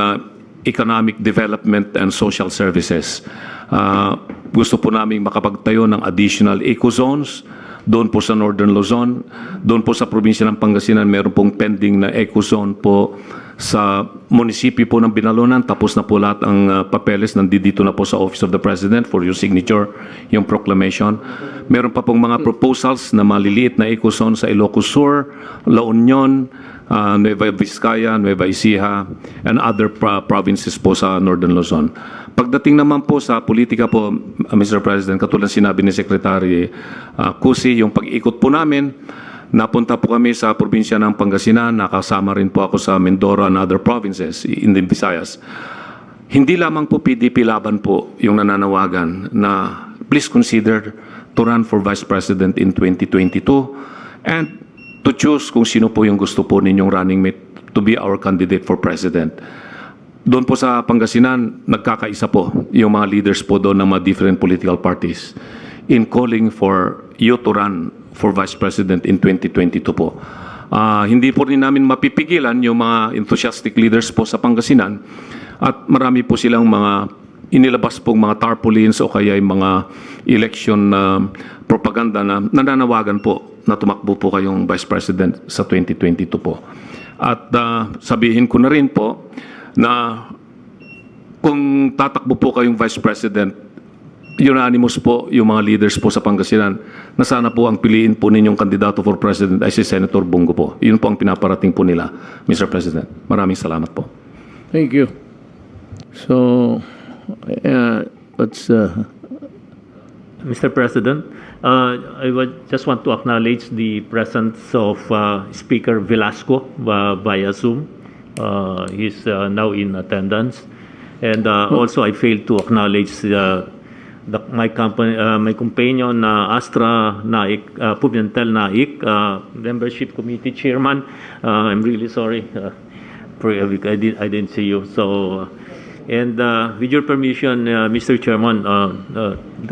economic development and social services. Gusto po namin makapagtayo ng additional eco-zones doon po sa Northern Luzon. Doon po sa probinsya ng Pangasinan, meron pong pending na eco-zone po sa munisipyo po ng Binalunan. Tapos na po lahat ang papeles, nandito na po sa Office of the President for your signature, yung proclamation. Meron pa pong mga proposals na maliliit na eco-zone sa Ilocos Sur, La Union, Nueva Vizcaya, Nueva Ecija, and other provinces po sa Northern Luzon. Pagdating naman po sa politika po, Mr. President, katulad sinabi ni Secretary Cusi, yung pag-ikot po namin, napunta po kami sa probinsya ng Pangasinan, nakasama rin po ako sa Mindoro and other provinces in the Visayas. Hindi lamang po PDP Laban po yung nananawagan na please consider to run for Vice President in 2022 and to choose kung sino po yung gusto po ninyong running mate to be our candidate for President. Doon po sa Pangasinan, nagkakaisa po yung mga leaders po doon ng mga different political parties in calling for you to run for Vice President in 2022 po. Hindi po rin namin mapipigilan yung mga enthusiastic leaders po sa Pangasinan at marami po silang mga inilabas pong mga tarpaulins o kaya yung mga election propaganda na nananawagan po na tumakbo po kayong Vice President sa 2022 po. At sabihin ko na rin po na kung tatakbo po kayong Vice President, unanimous po yung mga leaders po sa Pangasinan na sana po ang piliin po ninyong kandidato for President ay si Senator Bongo po. Yun po ang pinaparating po nila, Mr. President. Maraming salamat po. Thank you. So, Mr. President, I would just want to acknowledge the presence of Speaker Velasco via Zoom. He's now in attendance. And also, I failed to acknowledge my companion Astra Naik, Pubientel Naik, Membership Committee Chairman. I'm really sorry. I didn't see you. So, and with your permission, Mr. Chairman,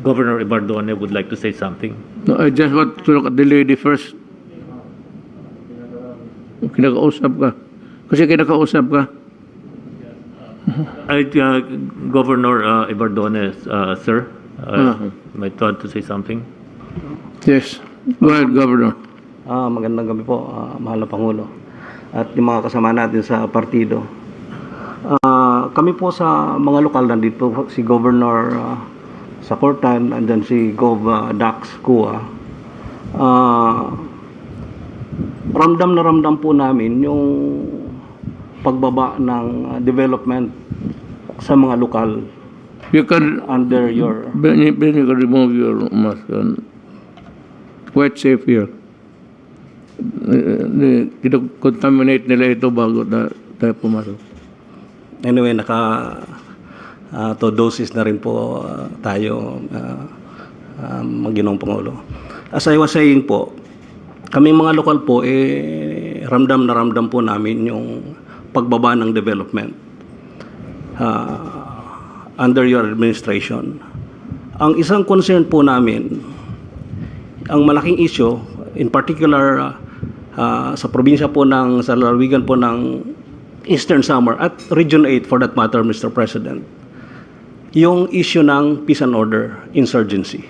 Governor Ibardone would like to say something. no, I just want to look at the lady first. Kinakausap ka. Kasi kinakausap ka. Governor Ibardone, sir, might want to say something. Yes. Go ahead, Governor. Magandang gabi po, mahal na Pangulo. At yung mga kasama natin sa partido. Kami po sa mga lokal nandito, si Governor Sacortan and then si Gov Dax Kua. Ramdam na ramdam po namin yung pagbaba ng development sa mga lokal. You can, under your... when you can remove your mask. Quite safe here. Contaminate nila ito bago tayo pumasok. Anyway, to doses na rin po tayo, Ginoong Pangulo. As I was saying po, kami mga lokal po, ramdam na ramdam po namin yung pagbaba ng development under your administration. Ang isang concern po namin, ang malaking issue, in particular sa probinsya po sa lalawigan po ng Eastern Samar at Region 8 for that matter, Mr. President, yung issue ng peace and order insurgency.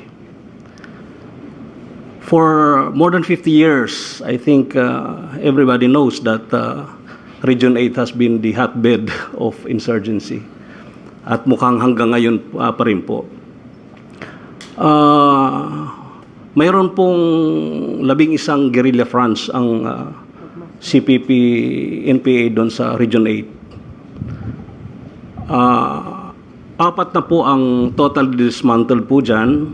For more than 50 years, I think everybody knows that Region 8 has been the hotbed of insurgency. at mukhang hanggang ngayon pa rin po. Mayroon pong 11 guerrilla fronts ang CPP NPA doon sa Region 8. 4 na po ang total dismantled po dyan.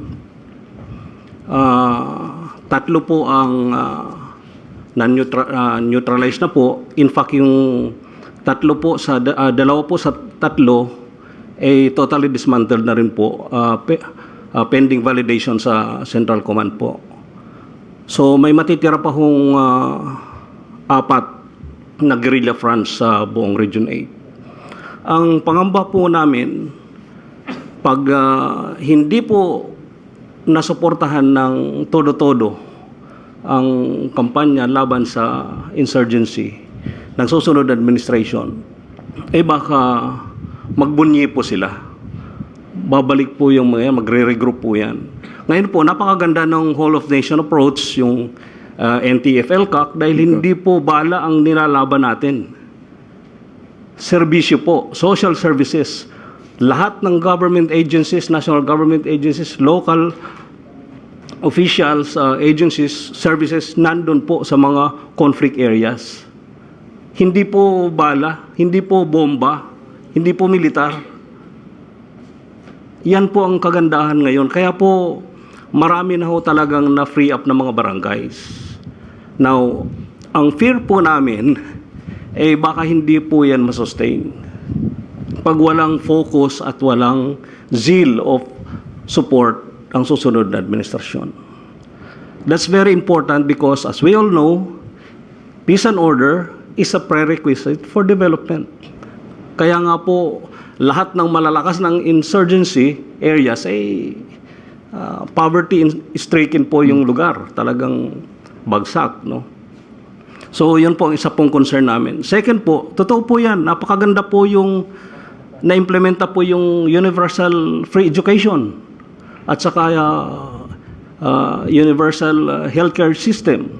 3 po ang non-neutralized na po. In fact, yung 2 po sa 2 po sa 3 ay totally dismantled na rin po. Pending validation sa Central Command po. So may matitira pa hong 4 na guerrilla fronts sa buong Region 8. Ang pangamba po namin, pag hindi po nasuportahan ng todo-todo ang kampanya laban sa insurgency ng susunod administration, baka magbunyi po sila. Babalik po yung mga yan, magre-regroup po yan. Ngayon po, napakaganda ng Whole of Nation approach, yung NTF-LCAC, dahil hindi po bala ang nilalaban natin. Serbisyo po, social services. Lahat ng government agencies, national government agencies, local officials, agencies, services, nandun po sa mga conflict areas. Hindi po bala, hindi po bomba, hindi po militar. Yan po ang kagandahan ngayon. Kaya po, marami na ho talagang na-free up ng mga barangays. Now, ang fear po namin, baka hindi po yan masustain. Pag walang focus at walang zeal of support ang susunod na administrasyon. That's very important because, as we all know, peace and order is a prerequisite for development. Kaya nga po, lahat ng malalakas ng insurgency areas ay poverty-stricken po yung lugar. Talagang bagsak, no? So, yun po ang isa pong concern namin. Second po, totoo po yan. Napakaganda po yung na-implementa po yung universal free education at saka universal healthcare system.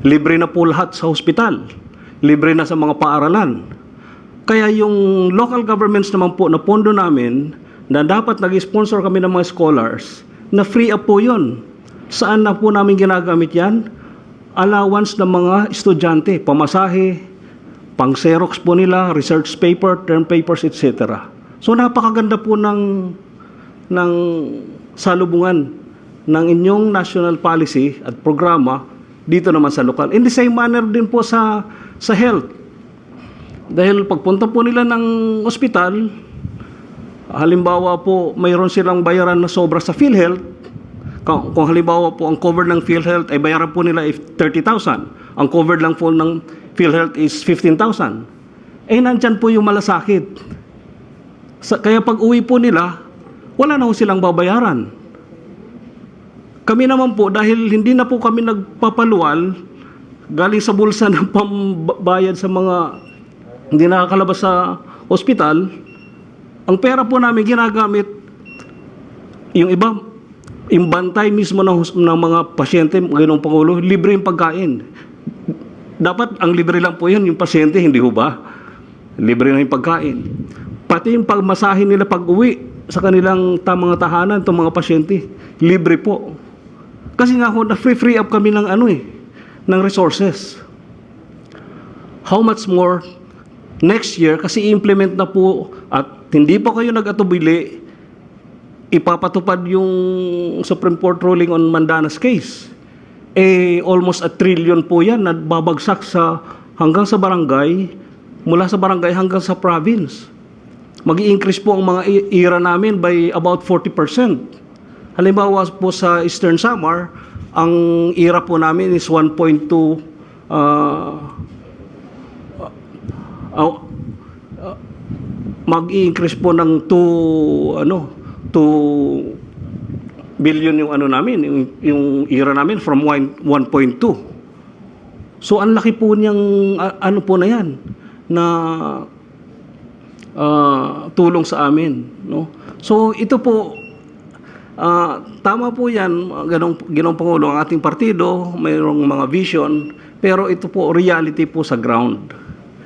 Libre na po lahat sa hospital. Libre na sa mga paaralan. Kaya yung local governments naman po na pondo namin na dapat nag-sponsor kami ng mga scholars na free up po yun. Saan na po namin ginagamit yan? Allowance ng mga estudyante, pamasahe, pang-xerox po nila, research paper, term papers, etc. So napakaganda po ng salubungan ng inyong national policy at programa dito naman sa lokal. In the same manner din po sa health. Dahil pagpunta po nila ng ospital, halimbawa po mayroon silang bayaran na sobra sa PhilHealth. Kung halimbawa po ang cover ng PhilHealth ay bayaran po nila 30,000. Ang covered lang po ng PhilHealth is 15,000. Nandyan po yung malasakit. Kaya pag uwi po nila, wala na po silang babayaran. Kami naman po, dahil hindi na po kami nagpapaluwal, galing sa bulsa ng pambayad sa mga hindi nakakalabas sa ospital, ang pera po namin ginagamit, yung iba, yung bantay mismo ng mga pasyente, ganoong Pangulo, libre yung pagkain. Dapat ang libre lang po yun, yung pasyente, hindi ho ba? Libre na yung pagkain. Pati yung pagmasahin nila pag-uwi sa kanilang tamang tahanan, itong mga pasyente, libre po. Kasi nga ho, na-free up kami ng ng resources. How much more next year, kasi i-implement na po at hindi pa kayo nag-atubili, ipapatupad yung Supreme Court ruling on Mandana's case. Almost 1 trillion po yan na babagsak hanggang sa barangay, mula sa barangay hanggang sa province. Mag-i-increase po ang mga IRA namin by about 40%. Halimbawa po sa Eastern Samar, ang IRA po namin is 1.2 mag-i-increase po ng 2 billion yung namin, yung IRA namin from 1.2. So ang laki po niyang po na yan na tulong sa amin, no? So ito po tama po yan, Ginoong Pangulo, ang ating partido, mayroong mga vision, pero ito po reality po sa ground.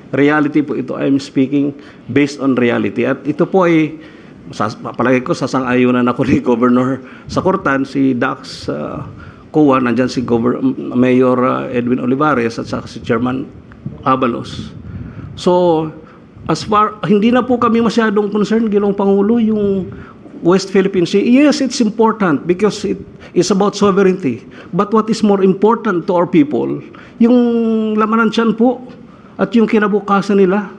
Reality po ito, I'm speaking based on reality. At ito po ay palagi ko sasang-ayunan ako ni Governor Sacortan, si Dax Coa, nandyan si Mayor Edwin Olivares at saka si Chairman Abalos. So, hindi na po kami masyadong concerned, Ginoong Pangulo, yung West Philippine Sea. Yes, it's important because it is about sovereignty. But what is more important to our people, yung laman ng tiyan po at yung kinabukasan nila,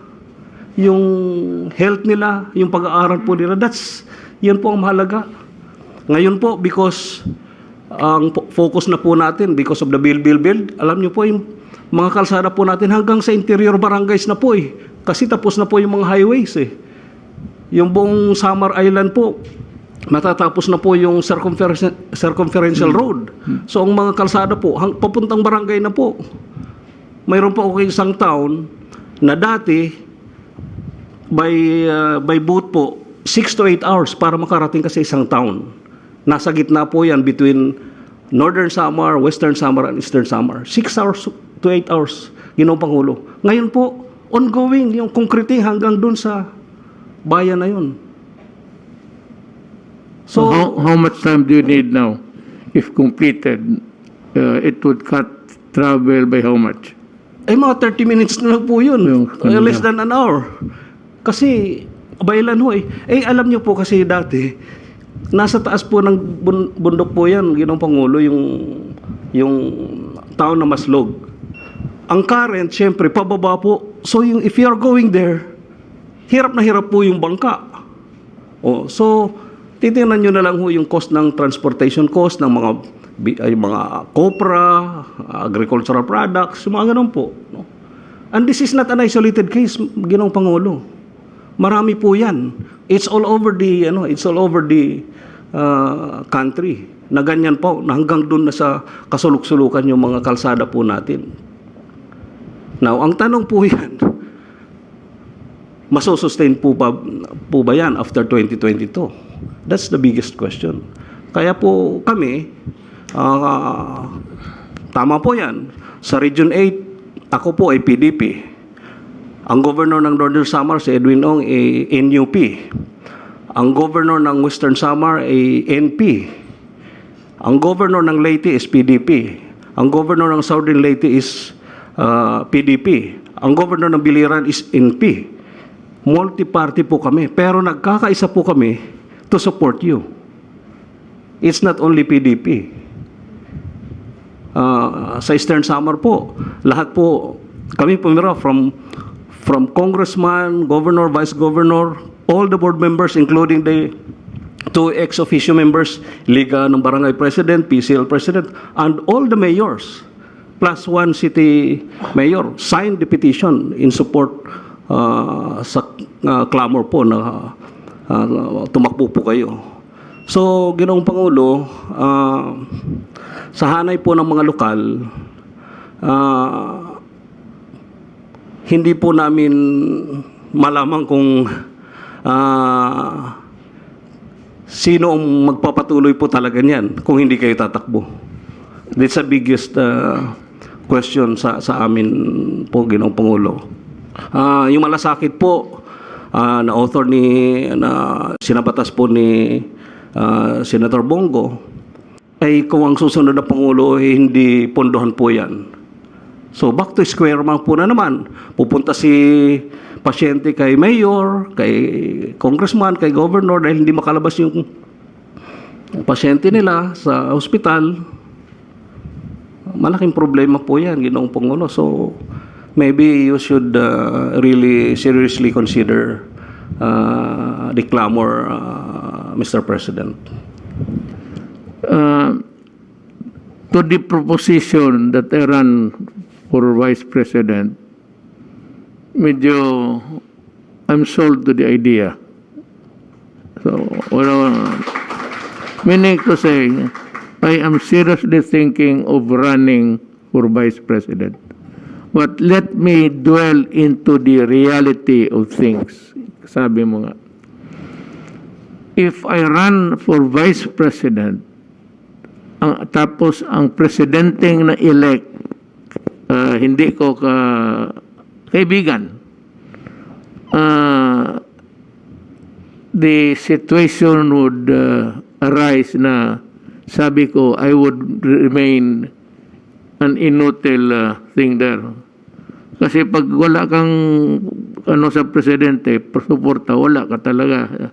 yung health nila, yung pag-aaral po nila, yan po ang mahalaga. Ngayon po, because ang focus na po natin, because of the build, alam niyo po, yung mga kalsada po natin hanggang sa interior barangays na po eh. Kasi tapos na po yung mga highways eh. Yung buong Samar Island po, matatapos na po yung circumferential road. So ang mga kalsada po, papuntang barangay na po. Mayroon po ako isang town na dati, by boat po, 6 to 8 hours para makarating ka sa isang town. Nasa gitna po yan between Northern Samar, Western Samar, and Eastern Samar. 6 hours to 8 hours, Ginoong Pangulo. Ngayon po, ongoing yung concreting hanggang dun sa bayan na yun. So how much time do you need now? If completed, it would cut travel by how much? Mga 30 minutes na lang po yun. Less than an hour. Kasi, baylan ho eh. Alam niyo po kasi dati, nasa taas po ng bundok po yan, Ginoong Pangulo, yung town na Maslog. Ang current, syempre, pababa po. So, if you are going there, hirap na hirap po yung bangka. So, titingnan nyo na lang ho yung cost ng transportation cost ng mga copra, agricultural products, mga ganun po. No? And this is not an isolated case, Ginoong Pangulo. Marami po yan. It's all over the country. Na ganyan po, na hanggang doon na sa kasuluk-sulukan yung mga kalsada po natin. Now, ang tanong po yan, masosustain po ba yan after 2022? That's the biggest question. Kaya po kami, tama po yan. Sa Region 8, ako po ay PDP. Ang governor ng Northern Samar, si Edwin Ong, ay NUP. Ang governor ng Western Samar ay NP. Ang governor ng Leyte is PDP. Ang governor ng Southern Leyte is PDP. Ang governor ng Biliran is NP. Multi-party po kami. Pero nagkakaisa po kami to support you. It's not only PDP. Sa Eastern Samar po, lahat po, kami pumira from congressman, governor, vice governor, all the board members, including the 2 ex-officio members, Liga ng Barangay President, PCL President, and all the mayors, plus 1 city mayor, signed the petition in support sa clamor po na tumakbo po kayo. So, Ginoong Pangulo, sa hanay po ng mga lokal, hindi po namin malaman kung sino ang magpapatuloy po talaga niyan kung hindi kayo tatakbo. That's the biggest question sa amin po, Ginoong Pangulo. Yung malasakit po na author na sinabatas po ni Senator Bongo ay kung ang susunod na Pangulo ay hindi pondohan po yan. So back to square one po na naman. Pupunta si pasyente kay mayor, kay congressman, kay governor dahil hindi makalabas yung pasyente nila sa ospital. Malaking problema po yan, Ginoong Pangulo. So maybe you should really seriously consider the clamor, Mr. President. To the proposition that I ran for Vice President, medyo I'm sold to the idea. So, meaning to say, I am seriously thinking of running for Vice President. But let me dwell into the reality of things. Sabi mo nga, if I run for Vice President, tapos ang presidenteng na elect, hindi ko kaibigan, the situation would arise na sabi ko, I would remain an inutil thing there. Kasi pag wala kang sa presidente, suporta, wala ka talaga.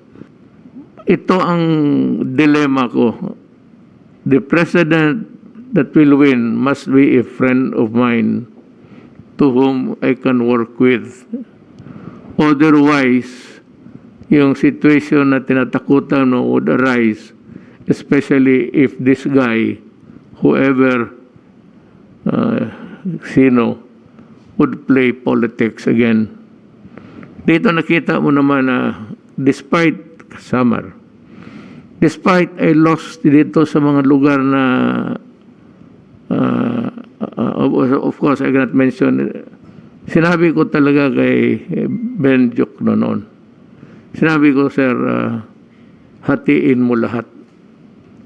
Ito ang dilemma ko. The president that will win must be a friend of mine to whom I can work with. Otherwise, yung situation na tinatakutan mo would arise, especially if this guy, whoever, sino, would play politics again. Dito nakita mo naman na despite Samar, despite I lost dito sa mga lugar na of course I cannot mention, sinabi ko talaga kay Ben Juk noon. Sinabi ko, sir, hatiin mo lahat.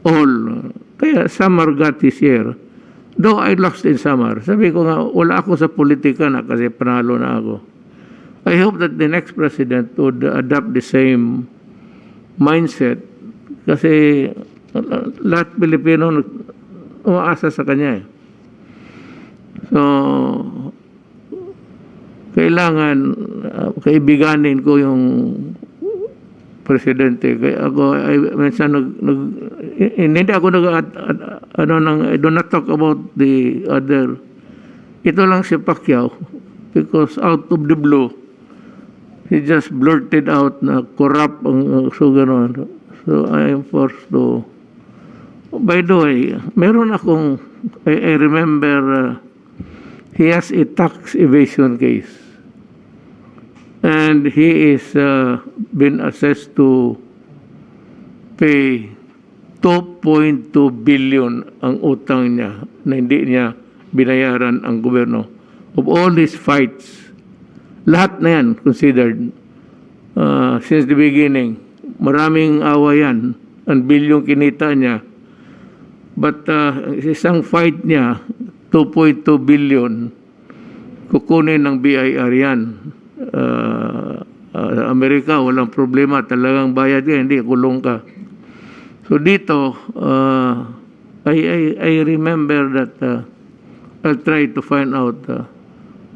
All. Kaya Samar got his year. Though I lost in Samar, sabi ko nga, wala ako sa politika na kasi panalo na ako. I hope that the next president would adopt the same mindset kasi lahat Pilipino umaasa sa kanya eh. So, kailangan kaibiganin ko yung presidente. Kaya ako, minsan hindi ako I do not talk about the other. Ito lang si Pacquiao because out of the blue, he just blurted out na corrupt ang gano'n. So I am forced to. By the way, meron akong, I remember, he has a tax evasion case. And he is been assessed to pay 2.2 billion ang utang niya na hindi niya binayaran ang gobyerno. Of all these fights, lahat na yan considered since the beginning. Maraming awa yan. Ang bilyong kinita niya. But isang fight niya, 2.2 billion, kukunin ng BIR yan. Amerika, walang problema. Talagang bayad ka, hindi, kulong ka. So dito, I remember that I'll try to find out.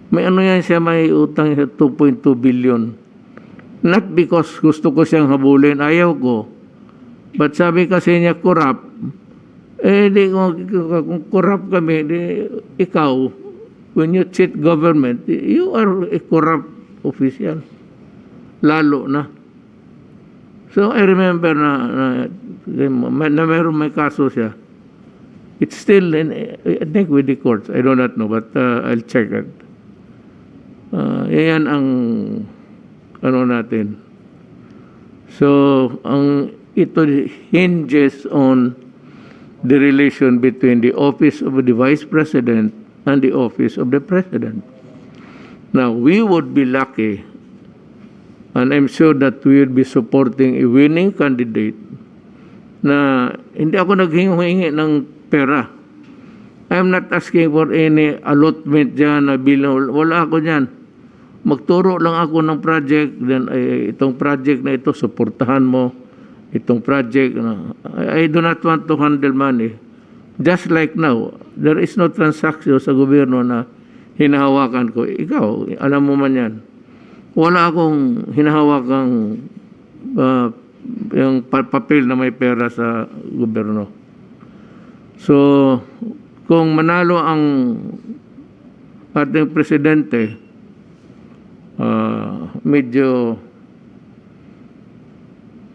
May ano yan siya, may utang siya 2.2 billion. Not because gusto ko siyang habulin, ayaw ko. But sabi kasi niya corrupt. Di, kung corrupt kami, di, ikaw, when you cheat government, you are a corrupt official. Lalo na. So I remember na meron may kaso siya. It's still I think with the courts. I do not know, but I'll check it. Yan ang ano natin. So ito hinges on the relation between the office of the Vice President and the office of the President. Now, we would be lucky, and I'm sure that we will be supporting a winning candidate na hindi ako naghingi ng pera. I'm not asking for any allotment dyan na bilang. Wala ako dyan. Magturo lang ako ng project, then itong project na ito, suportahan mo. Itong project, I do not want to handle money. Just like now, there is no transaction sa gobyerno na hinahawakan ko. Ikaw, alam mo man yan. Wala akong hinahawakang yung papel na may pera sa gobyerno. So, kung manalo ang ating presidente, medyo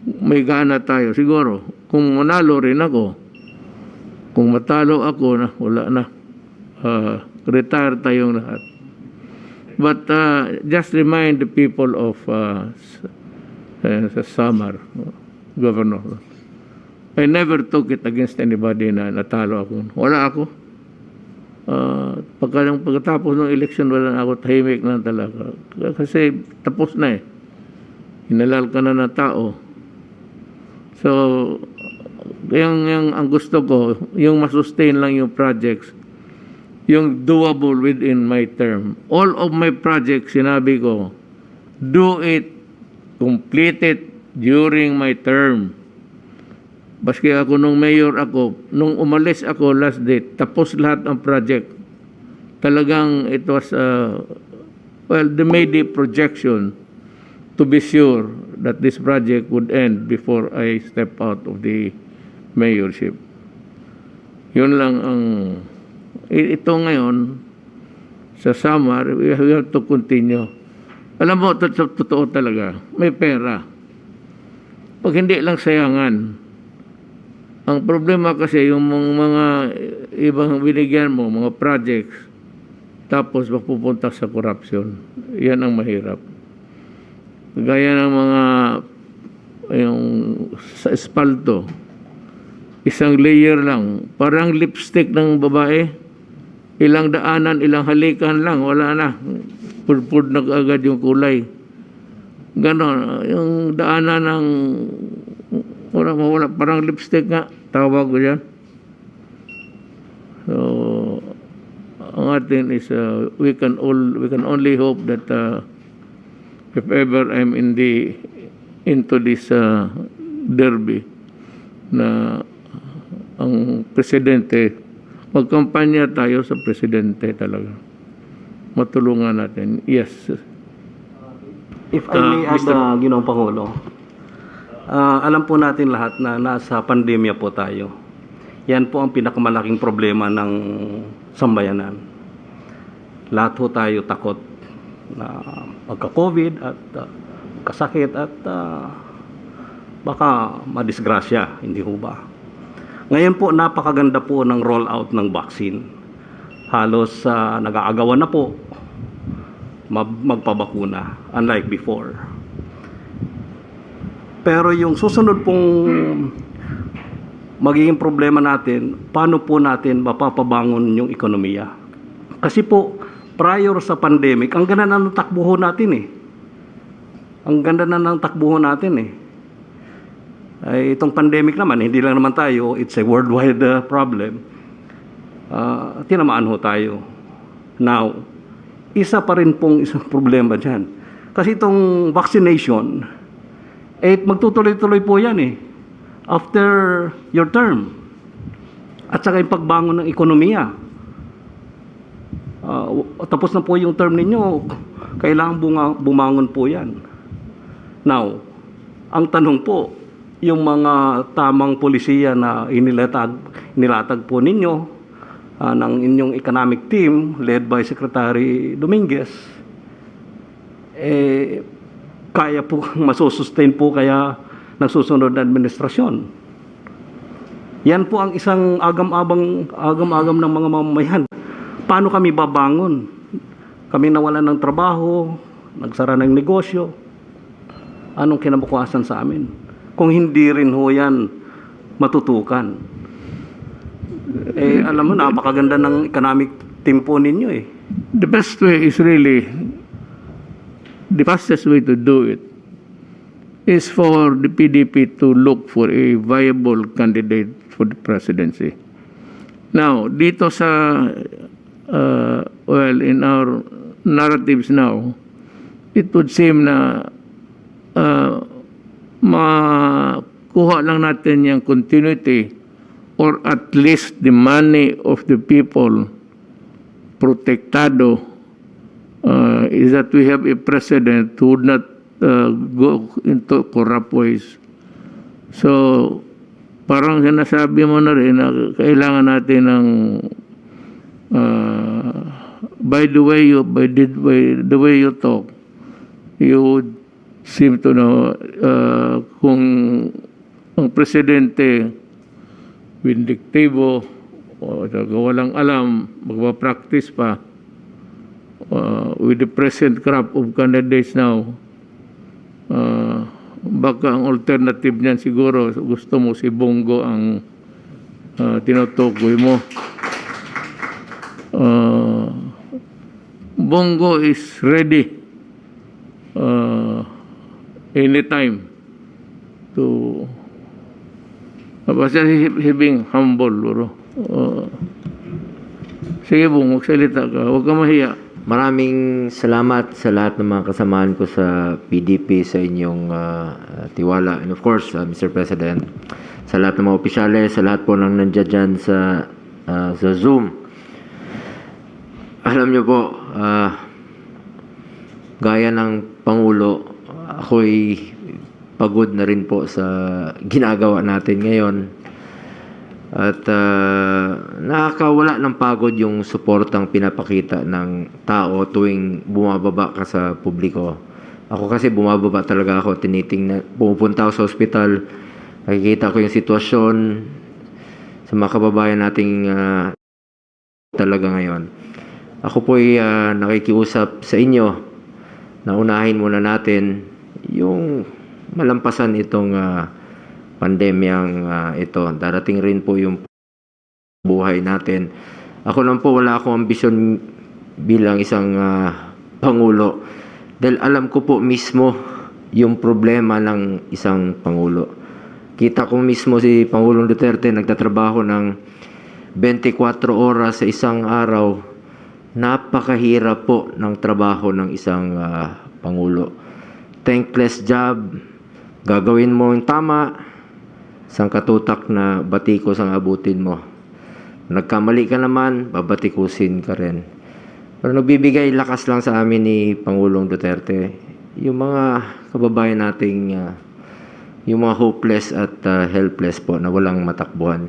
may gana tayo. Siguro, kung manalo rin ako, kung matalo ako, wala na. Retire tayong lahat. But just remind the people of Samar, Governor. I never took it against anybody na natalo ako. Wala ako. Pagkatapos ng election, wala na ako, tahimik na talaga. Kasi tapos na eh. Hinalal ka na ng tao. So, ang gusto ko, yung masustain lang yung projects, yung doable within my term. All of my projects, sinabi ko, do it, complete it, during my term. Baski ako nung mayor ako, nung umalis ako last date, tapos lahat ng project. Talagang it was, well, they made the projection to be sure that this project would end before I step out of the mayorship. Yun lang ang, ito ngayon, sa summer, we have to continue. Alam mo, totoo talaga, may pera. Pag hindi lang sayangan, ang problema kasi yung mga ibang binigyan mo, mga projects, tapos mapupunta sa corruption. Yan ang mahirap. Gaya ng mga yung sa espalto, isang layer lang, parang lipstick ng babae, ilang daanan, ilang halikan lang, wala na. Pudpud na agad yung kulay. Ganon, yung daanan ng wala, parang lipstick nga, tawag ko dyan. So, ang atin is, we can only hope that if ever I'm into this derby, na ang presidente, magkampanya tayo sa presidente talaga. Matulungan natin. Yes. If I may add, Ginoong Pangulo, alam po natin lahat na nasa pandemya po tayo. Yan po ang pinakamalaking problema ng sambayanan. Lahat po tayo takot na magka-COVID at kasakit at baka madisgrasya, hindi ho ba? Ngayon po, napakaganda po ng rollout ng vaccine. Halos nag-aagawan na po magpabakuna, unlike before. Pero yung susunod pong magiging problema natin, paano po natin mapapabangon yung ekonomiya? Kasi po, prior sa pandemic, ang ganda na ng takbuho natin eh. Ang ganda na ng takbuho natin eh. Ay, itong pandemic naman, hindi lang naman tayo, it's a worldwide problem. Tinamaan ho tayo. Now, isa pa rin pong isang problema dyan. Kasi itong vaccination, magtutuloy-tuloy po yan eh. After your term. At saka yung pagbangon ng ekonomiya. Tapos na po yung term ninyo, kailangan bumangon po yan. Now, ang tanong po, yung mga tamang polisiya na inilatag po ninyo ng inyong economic team led by Secretary Dominguez, kaya po masusustain po kaya ng susunod na administrasyon. Yan po ang isang agam-agam ng mga mamamayan. Paano kami babangon? Kami nawalan ng trabaho, nagsara ng negosyo. Anong kinabukasan sa amin? Kung hindi rin ho yan matutukan. Alam mo, napakaganda ng economic team po ninyo eh. The best way is really, the fastest way to do it is for the PDP to look for a viable candidate for the presidency. Now, dito sa, well, in our narratives now, it would seem na makuha lang natin yung continuity or at least the money of the people protektado is that we have a president who would not go into corrupt ways. So, parang sinasabi mo na rin na kailangan natin ng by the way you talk, you would seem to know kung ang presidente vindictivo o walang alam, magpa-practice pa with the present crop of candidates now, baka ang alternative niyan siguro gusto mo si Bongo ang tinutukoy mo. Bongo is ready anytime to basta he being humble, bro. Sige, Bong, magsalita ka. Huwag ka mahiya. Maraming salamat sa lahat ng mga kasamaan ko sa PDP sa inyong tiwala. And of course, Mr. President, sa lahat ng mga opisyales, sa lahat po ng nandiyan dyan sa Zoom. Alam niyo po, gaya ng Pangulo, ako'y pagod na rin po sa ginagawa natin ngayon. At nakakawala ng pagod yung suportang pinapakita ng tao tuwing bumababa ka sa publiko. Ako kasi bumababa talaga ako, tinitingnan, pumupunta ako sa ospital, nakikita ko yung sitwasyon sa mga kababayan nating talaga ngayon. Ako po'y nakikiusap sa inyo na unahin muna natin yung malampasan itong pandemyang ito. Darating rin po yung buhay natin. Ako lang po, wala akong ambisyon bilang isang Pangulo. Dahil alam ko po mismo yung problema ng isang Pangulo. Kita ko mismo si Pangulong Duterte nagtatrabaho ng 24 oras sa isang araw. Napakahirap po ng trabaho ng isang Pangulo. Thankless job. Gagawin mo yung tama. Isang katutak na batikos ang abutin mo. Nagkamali ka naman, babatikusin ka rin. Pero nagbibigay lakas lang sa amin ni Pangulong Duterte. Yung mga kababayan nating, yung mga hopeless at helpless po na walang matakbuhan.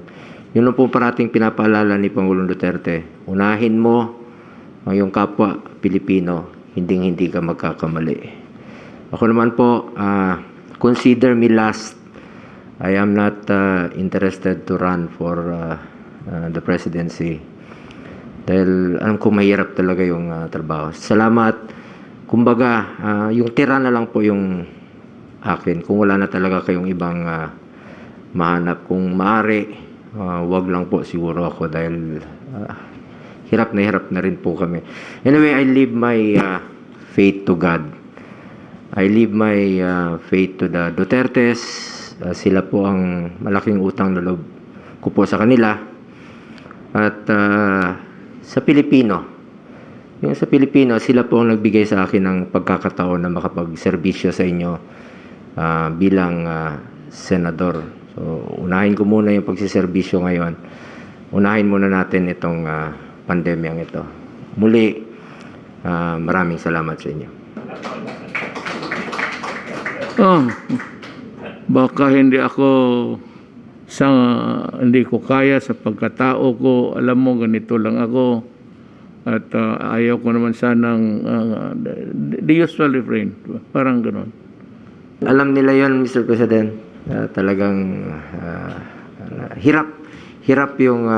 Yun lang po parating pinapaalala ni Pangulong Duterte. Unahin mo ang iyong kapwa Pilipino, hindi ka magkakamali. Ako naman po, consider me last. I am not interested to run for the presidency. Dahil alam ko mahirap talaga yung trabaho. Salamat. Kumbaga, yung tira na lang po yung akin. Kung wala na talaga kayong ibang mahanap. Kung maaari, wag lang po siguro ako dahil hirap na rin po kami. Anyway, I leave my faith to God. I leave my faith to the Dutertes. Sila po ang malaking utang na loob ko po sa kanila. At sa Pilipino, yung sa Pilipino, sila po ang nagbigay sa akin ng pagkakataon na makapagserbisyo sa inyo bilang senador. So, unahin ko muna yung pagsiserbisyo ngayon. Unahin muna natin itong pandemyang ito. Muli, maraming salamat sa inyo. Baka hindi ko kaya sa pagkatao ko. Alam mo, ganito lang ako. At ayaw ko naman sanang the usual refrain. Parang gano'n. Alam nila yon, Mr. President. Talagang hirap yung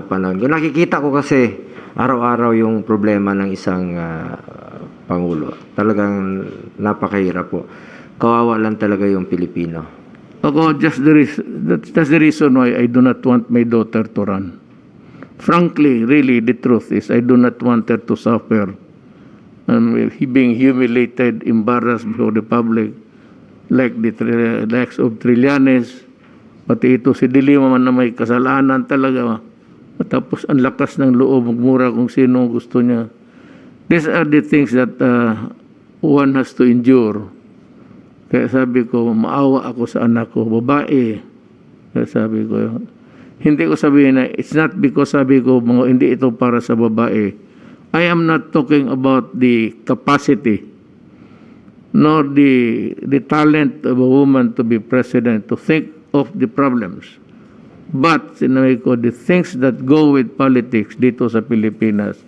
panahon. Kung nakikita ko kasi araw-araw yung problema ng isang Pangulo. Talagang napakahirap po. Kawawa lang talaga yung Pilipino. Ako, that's the reason why I do not want my daughter to run. Frankly, really, the truth is I do not want her to suffer. And being humiliated, embarrassed before the public, like the likes of Trillanes, pati ito si Dilima man na may kasalanan talaga. Tapos ang lakas ng loob, magmura kung sino gusto niya. These are the things that one has to endure. Kaya sabi ko, maawa ako sa anak ko, babae. Kaya sabi ko, hindi ko sabihin na, it's not because sabi ko, hindi ito para sa babae. I am not talking about the capacity, nor the talent of a woman to be president, to think of the problems. But, sinabi ko, the things that go with politics dito sa Pilipinas,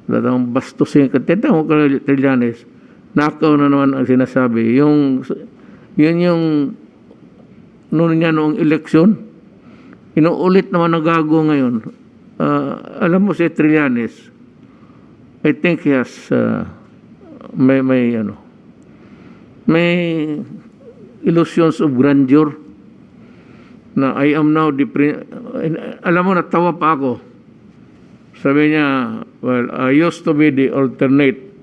ang bastusin ka, tentang ko Trillanes, nakaw na naman ang sinasabi. Yun yung noong eleksyon, inuulit naman na gago ngayon. Alam mo si Trillanes, I think he has may illusions of grandeur na I am now alam mo, natawa pa ako. Sabi niya, well, I used to be the alternate,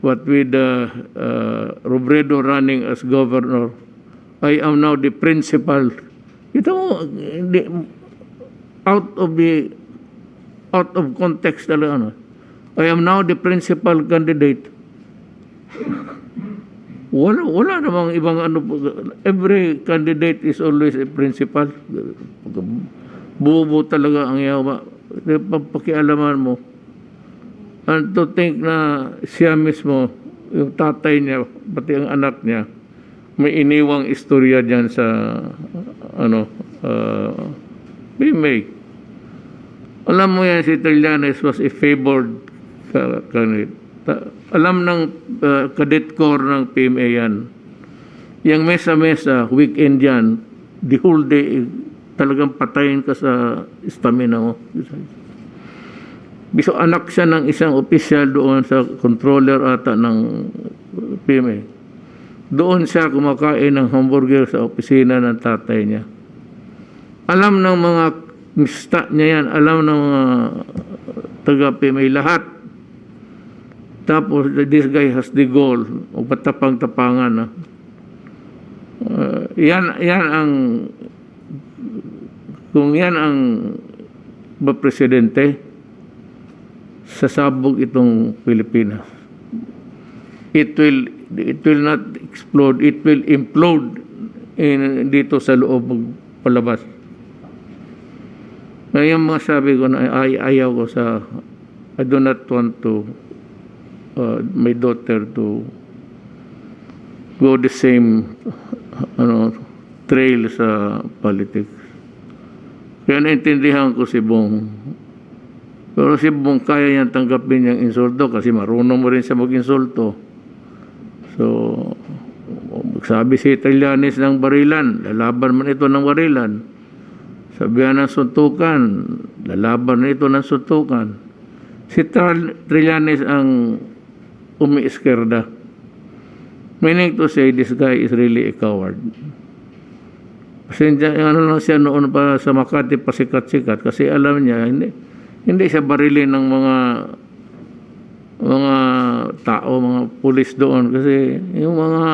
but with Robredo running as governor, I am now the principal. Ito, out of context talaga. I am now the principal candidate. Wala namang ibang ano. Every candidate is always a principal. Bubo talaga ang yawa. Pakialaman mo. And to think na siya mismo, yung tatay niya, pati ang anak niya, may iniwang istorya dyan sa PMA. Alam mo yan, si Trillanes was a favored candidate. Alam ng cadet corps ng PMA yan. Yung mesa-mesa, weekend yan, the whole day, talagang patayin ka sa stamina mo. Biso anak siya ng isang opisyal doon sa controller ata ng PMA. Doon siya kumakain ng hamburger sa opisina ng tatay niya. Alam ng mga mista niya yan, alam ng mga taga-PMA lahat. Tapos, this guy has the goal o patapang-tapangan. Yan ang kung yan ang presidente, sasabog itong Pilipinas. It will not explode, it will implode dito sa loob palabas. Ngayon mga sabi ko na ayaw ko sa I do not want to my daughter to go the same trail sa politics. Kaya naintindihan ko si Bong. Pero si Bong kaya niyang tanggapin niyang insulto kasi marunong mo rin siya mag-insulto. So, sabi si Trillanes ng barilan, lalaban man ito ng barilan. Sabihan ng suntukan, lalaban na ito ng suntukan. Si Trillanes ang umi-iskerda. Meaning to say, this guy is really a coward. Kasi lang siya noon pa sa Makati pasikat-sikat kasi alam niya, hindi siya barilin ng mga tao, mga pulis doon kasi yung mga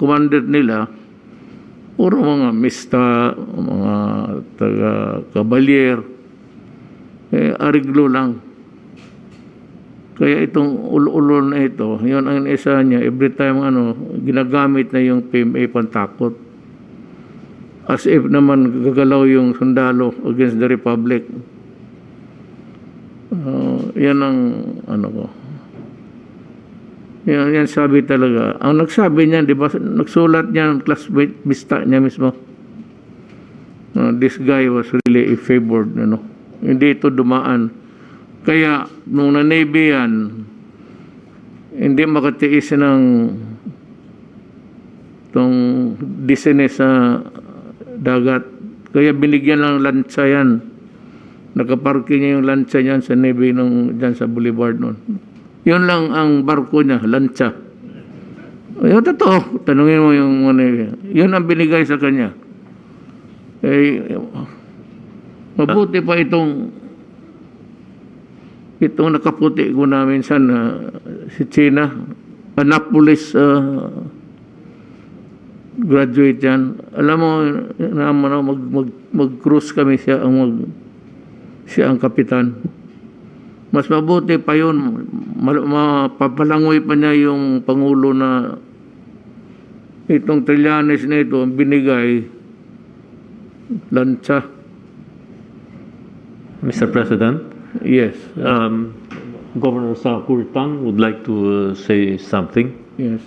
commander nila puro mga mista, mga taga-kabalyer, ariglo lang. Kaya itong ulol na ito, yun ang isa niya, every time ginagamit na yung PMA pantakot. As if naman gagalaw yung sundalo against the Republic. Yan ang ko. Yan sabi talaga. Ang nagsabi niya, di ba, nagsulat niya ng classmate, bista niya mismo. This guy was really a favored, Hindi ito dumaan. Kaya, nung na-Navy yan, hindi makatiis ng itong disene sa dagat. Kaya binigyan ng lansa yan. Nakaparking niya yung lansa niyan sa Navy dyan sa Boulevard noon. Yun lang ang barko niya, lansa. Yung totoo, tanungin mo yung Navy. Yun ang binigay sa kanya. Mabuti pa itong nakaputi ko na minsan si China, Annapolis graduate yan. Alam mo, mag-cruise kami siya ang kapitan. Mas mabuti pa yun, mapapalangoy pa niya yung Pangulo na itong Trillanes na ito, ang binigay, lansa. Mr. President? Yes. Governor Sakurtang would like to say something. Yes.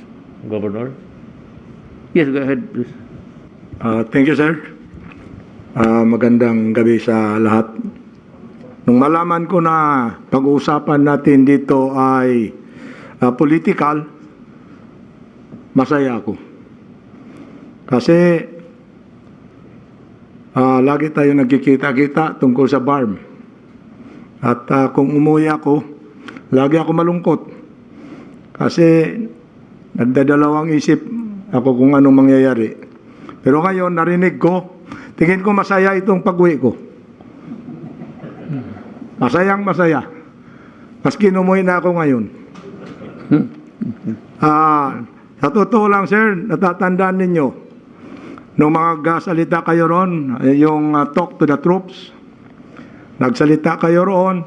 Governor? Yes, go ahead, please. Thank you, sir. Magandang gabi sa lahat. Nung malaman ko na pag-uusapan natin dito ay political, masaya ako. Kasi lagi tayo nagkikita-kita tungkol sa BARM. At kung umuwi ako, lagi ako malungkot. Kasi nagdadalawang isip ako kung anong mangyayari. Pero ngayon, narinig ko, tingin ko masaya itong pag-uwi ko. Masayang masaya. Maski umuwi na ako ngayon. Sa totoo lang, sir, natatandaan ninyo, nung mga salita kayo ron, yung talk to the troops, nagsalita kayo roon,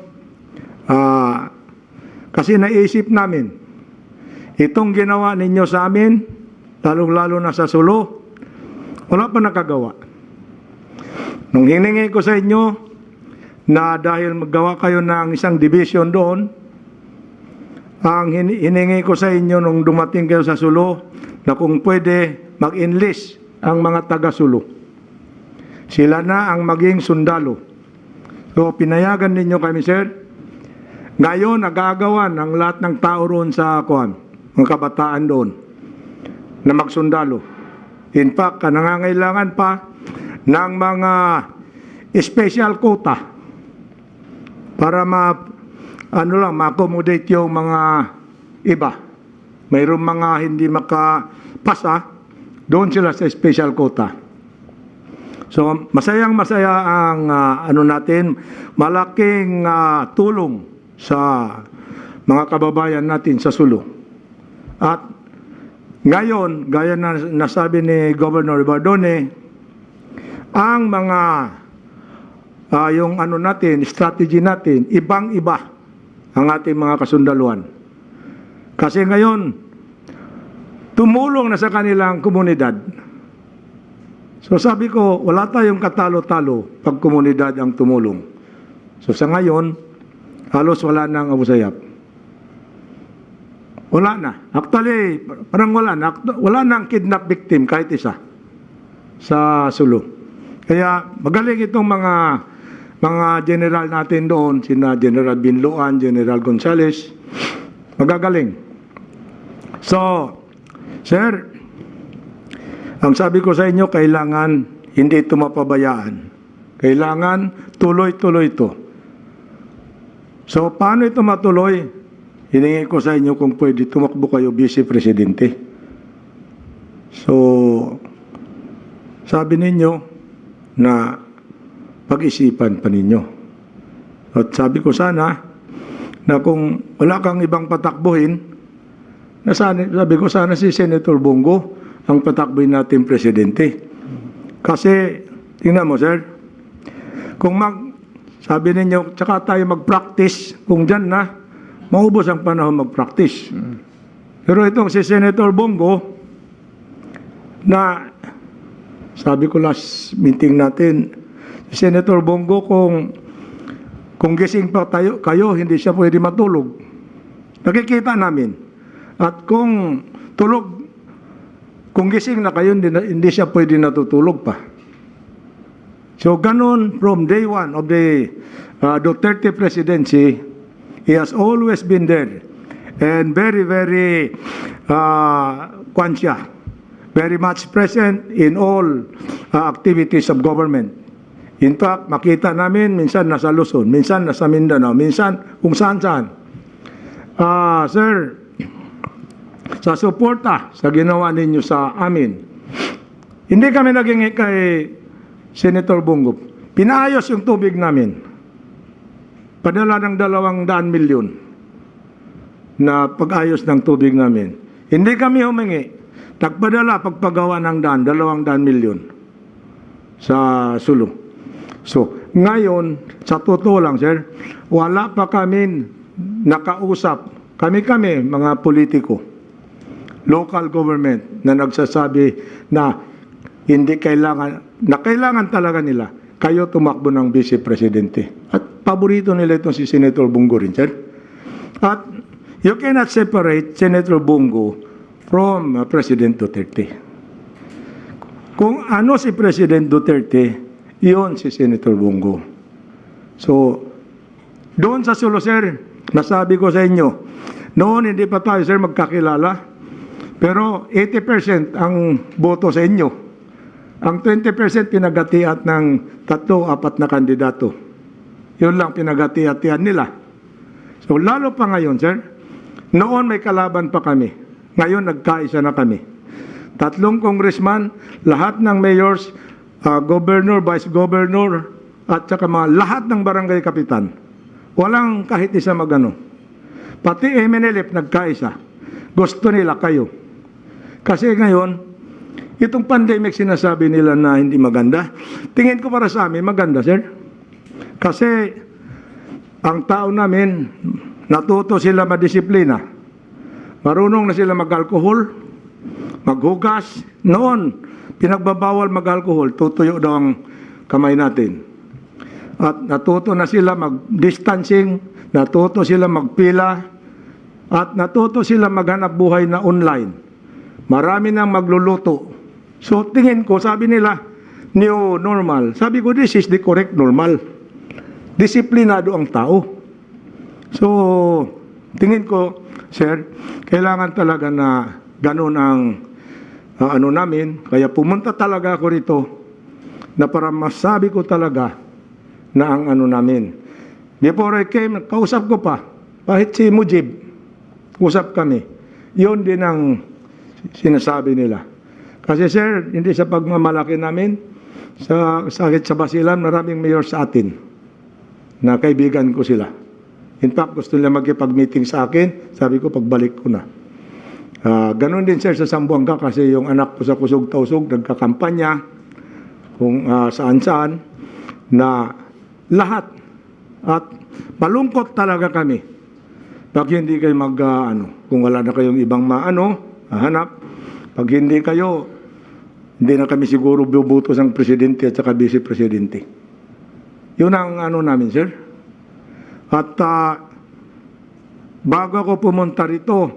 Kasi naisip namin, itong ginawa ninyo sa amin, lalong-lalo na sa Sulu, wala pa nakagawa. Nung hiningi ko sa inyo na dahil magawa kayo ng isang division doon, ang hiningi ko sa inyo nung dumating kayo sa Sulu na kung pwede mag-enlist ang mga taga-Sulu. Sila na ang maging sundalo. So pinayagan ninyo kami, sir. Ngayon, nagagawan ang lahat ng tao roon sa mga kabataan doon na magsundalo. In fact, nangangailangan pa ng mga special quota para ma-accommodate yung mga iba. Mayroong mga hindi makapasa, doon sila sa special quota. So, masayang-masaya ang natin, malaking tulong sa mga kababayan natin sa Sulu. At ngayon, gaya na nasabi ni Governor Bardone, ang mga yung natin, strategy natin, ibang-iba ang ating mga kasundaluhan. Kasi ngayon, tumulong na sa kanilang komunidad. So sabi ko, wala tayong katalo-talo pag komunidad ang tumulong. So sa ngayon, halos wala nang Abu Sayyaf. Wala na. Actually, parang wala na. Wala nang kidnap victim kahit isa sa Sulu. Kaya magaling itong mga general natin doon, sina General Binloan, General Gonzales, magagaling. So, sir, ang sabi ko sa inyo, kailangan hindi ito mapabayaan. Kailangan tuloy-tuloy ito. So, paano ito matuloy? Hiningi ko sa inyo kung pwede tumakbo kayo Vice Presidente. So, sabi ninyo na pag-isipan pa ninyo. At sabi ko sana na kung wala kang ibang patakbuhin, sabi ko sana si Senator Bongo ang patakbuhin natin Presidente. Kasi, tingnan mo sir, kung sabi ninyo, tsaka tayo mag-practice, kung dyan na, maubos ang panahon mag-practice. Pero itong si Senator Bongo, na sabi ko last meeting natin, si Senator Bongo, kung gising pa kayo, hindi siya pwede matulog. Nakikita namin. At kung gising na kayo, hindi siya pwede natutulog pa. So, ganun, from day one of the Duterte presidency, he has always been there. And very, very, very much present in all activities of government. In fact, makita namin, minsan nasa Luzon, minsan nasa Mindanao, minsan kung saan-saan. Sir, sa suporta sa ginawa ninyo sa amin, hindi kami naging kay Senator Bongo. Pinaayos yung tubig namin. Padala ng 200 milyon na pag-ayos ng tubig namin. Hindi kami humingi. Nagpadala pagpagawa ng 200 milyon sa Sulu. So, ngayon, sa totoo lang, sir, wala pa kami nakausap. Kami, mga politiko, local government, na nagsasabi na hindi kailangan talaga nila kayo tumakbo ng Vice Presidente. At paborito nila itong si Senator Bongo rin, sir. At you cannot separate Senator Bongo from President Duterte. Kung ano si President Duterte, iyon si Senator Bongo. So, doon sa Sulu, sir, nasabi ko sa inyo, noon hindi pa tayo, sir, magkakilala, pero 80% ang boto sa inyo. Ang 20% pinagatiat ng 3-4 na kandidato. Yun lang pinagati-hatian nila. So, lalo pa ngayon, sir, noon may kalaban pa kami. Ngayon, nagkaisa na kami. 3 congressman, lahat ng mayors, governor, vice governor, at saka lahat ng barangay kapitan. Walang kahit isa magano. Pati MNLF nagkaisa. Gusto nila kayo. Kasi ngayon, itong pandemic sinasabi nila na hindi maganda. Tingin ko para sa amin, maganda, sir. Kasi ang tao namin, Natuto sila madisiplina. Marunong na sila mag-alcohol, maghugas. Noon, pinagbabawal mag-alcohol, tutuyo daw ang kamay natin. At natuto na sila mag-distancing, natuto sila magpila, at natuto sila maghanap buhay na online. Marami nang magluluto. So tingin ko, sabi nila, new normal. Sabi ko, this is the correct normal. Disiplinado ang tao. So, tingin ko, sir, kailangan talaga na ganun ang ano namin. Kaya pumunta talaga ako rito na para masabi ko talaga na ang ano namin. Before I came, kausap ko pa, kahit si Mujib, usap kami. Yun din ang sinasabi nila. Kasi sir, hindi sa pagmamalaki namin, sa sakit sa Basilan, maraming mayor sa atin na kaibigan ko sila. In fact, gusto nila magkipag-meeting sa akin, sabi ko, pagbalik ko na. Ganon din sir sa Sambuanga kasi yung anak ko sa Kusog-Tausog, nagkakampanya kung saan-saan na lahat. At malungkot talaga kami. Pag hindi kayo kung wala na kayong ibang hanap, pag hindi kayo, hindi na kami siguro bubutos ang presidente at saka vice-presidente. Yun ang namin, sir. At bago ako pumunta rito,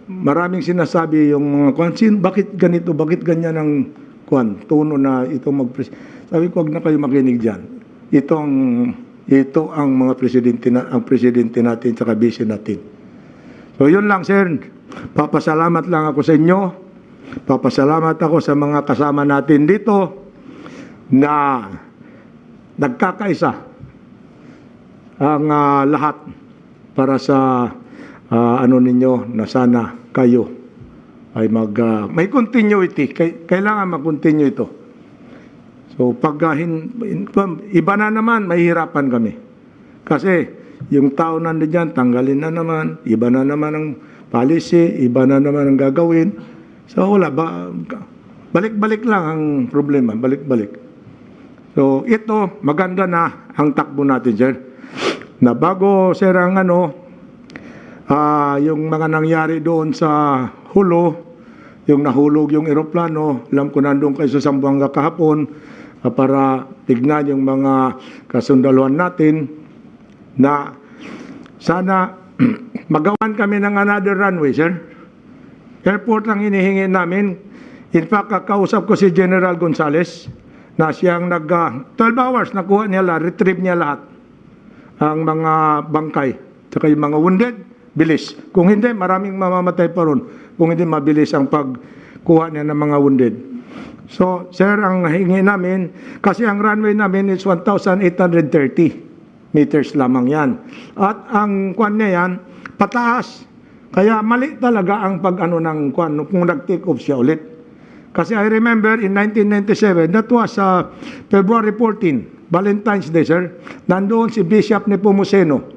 maraming sinasabi yung mga kwansin, bakit ganito, bakit ganyan ang tono na ito Sabi ko, wag na kayo makinig dyan. Ito ang mga presidente natin at vice natin. So yun lang sir, papasalamat lang ako sa inyo, papasalamat ako sa mga kasama natin dito na nagkakaisa ang lahat para sa ninyo na sana kayo ay may continuity, kailangan mag-continue ito. So pag iba na naman, mahihirapan kami. Kasi yung tao nandiyan, tanggalin na naman, iba na naman ang policy, iba na naman ang gagawin. So wala, balik-balik lang ang problema, balik-balik. So ito, maganda na ang takbo natin, sir. Na bago, sir, ang yung mga nangyari doon sa Hulo, yung nahulog yung eroplano, alam ko nandun kayo sa Sambuanga kahapon, para tignan yung mga kasundaluhan natin na sana magawan kami ng another runway, sir. Airport ang hinihingi namin. In fact, kakausap ko si General Gonzales na siyang 12 hours nakuha niya retrieve niya lahat ang mga bangkay saka yung mga wounded, bilis. Kung hindi, maraming mamamatay pa ron kung hindi mabilis ang pagkuha niya ng mga wounded. So, sir, ang hingi namin, kasi ang runway namin is 1,830 meters lamang yan. At ang kwan niya yan, pataas. Kaya mali talaga ang ng kwan kung nag-take off siya ulit. Kasi I remember in 1997, that was February 14, Valentine's Day, sir. Nandoon si Bishop Nepomuceno.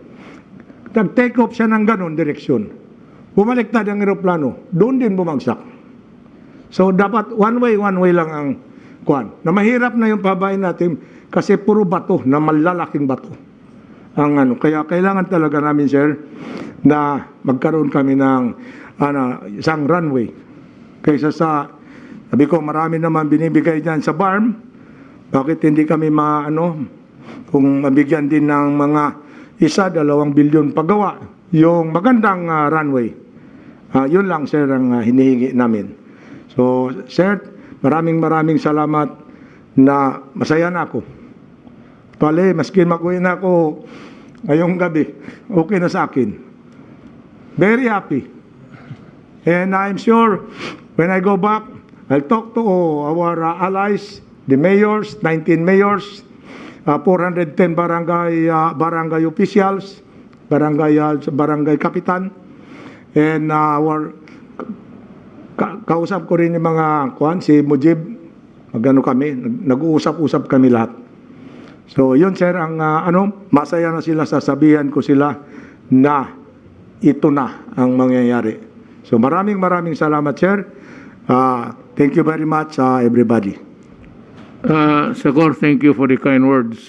Nag-take off siya ng ganon direksyon. Bumaliktad ang eroplano. Doon din bumagsak. So dapat one way lang ang kwan. Na mahirap na yung pabayin natin kasi puro bato, na malalaking bato. Ang kaya kailangan talaga namin, sir, na magkaroon kami ng isang runway. Kaysa sabi ko, marami naman binibigay diyan sa BARM. Bakit hindi kami kung mabigyan din ng mga 1-2 bilyon paggawa yung magandang runway. Yun lang, sir, ang hinihingi namin. So, sir, maraming salamat na masaya na ako. Pali, maski mag-uwi na ako ngayong gabi, okay na sa akin. Very happy. And I'm sure when I go back, I'll talk to our allies, the mayors, 19 mayors, 410 barangay officials, barangay kapitan, and kausap ko rin yung mga si Mujib, kami, nag-uusap-usap kami lahat. So yun, sir, ang masaya na sila, sasabihan ko sila na ito na ang mangyayari. So maraming salamat, sir. Thank you very much, everybody. Sagor, thank you for the kind words.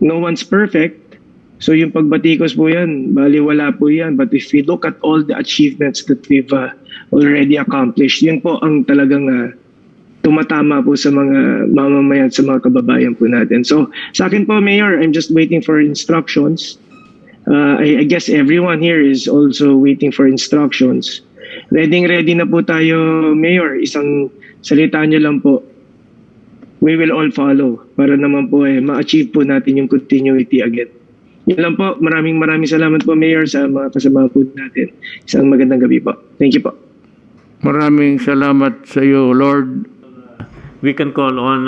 no one's perfect. So yung pagbatikos po yan, baliwala po yan. But if we look at all the achievements that we've already accomplished, yun po ang talagang tumatama po sa mga mamamayan, sa mga kababayan po natin. So sa akin po, Mayor, I'm just waiting for instructions. I guess everyone here is also waiting for instructions. Ready na po tayo, Mayor. Isang salita niyo lang po. We will all follow para naman po ma-achieve po natin yung continuity again. Yun lang po. Maraming salamat po, Mayor, sa mga kasama po natin. Isang magandang gabi po. Thank you po. Maraming salamat sa iyo, Lord. We can call on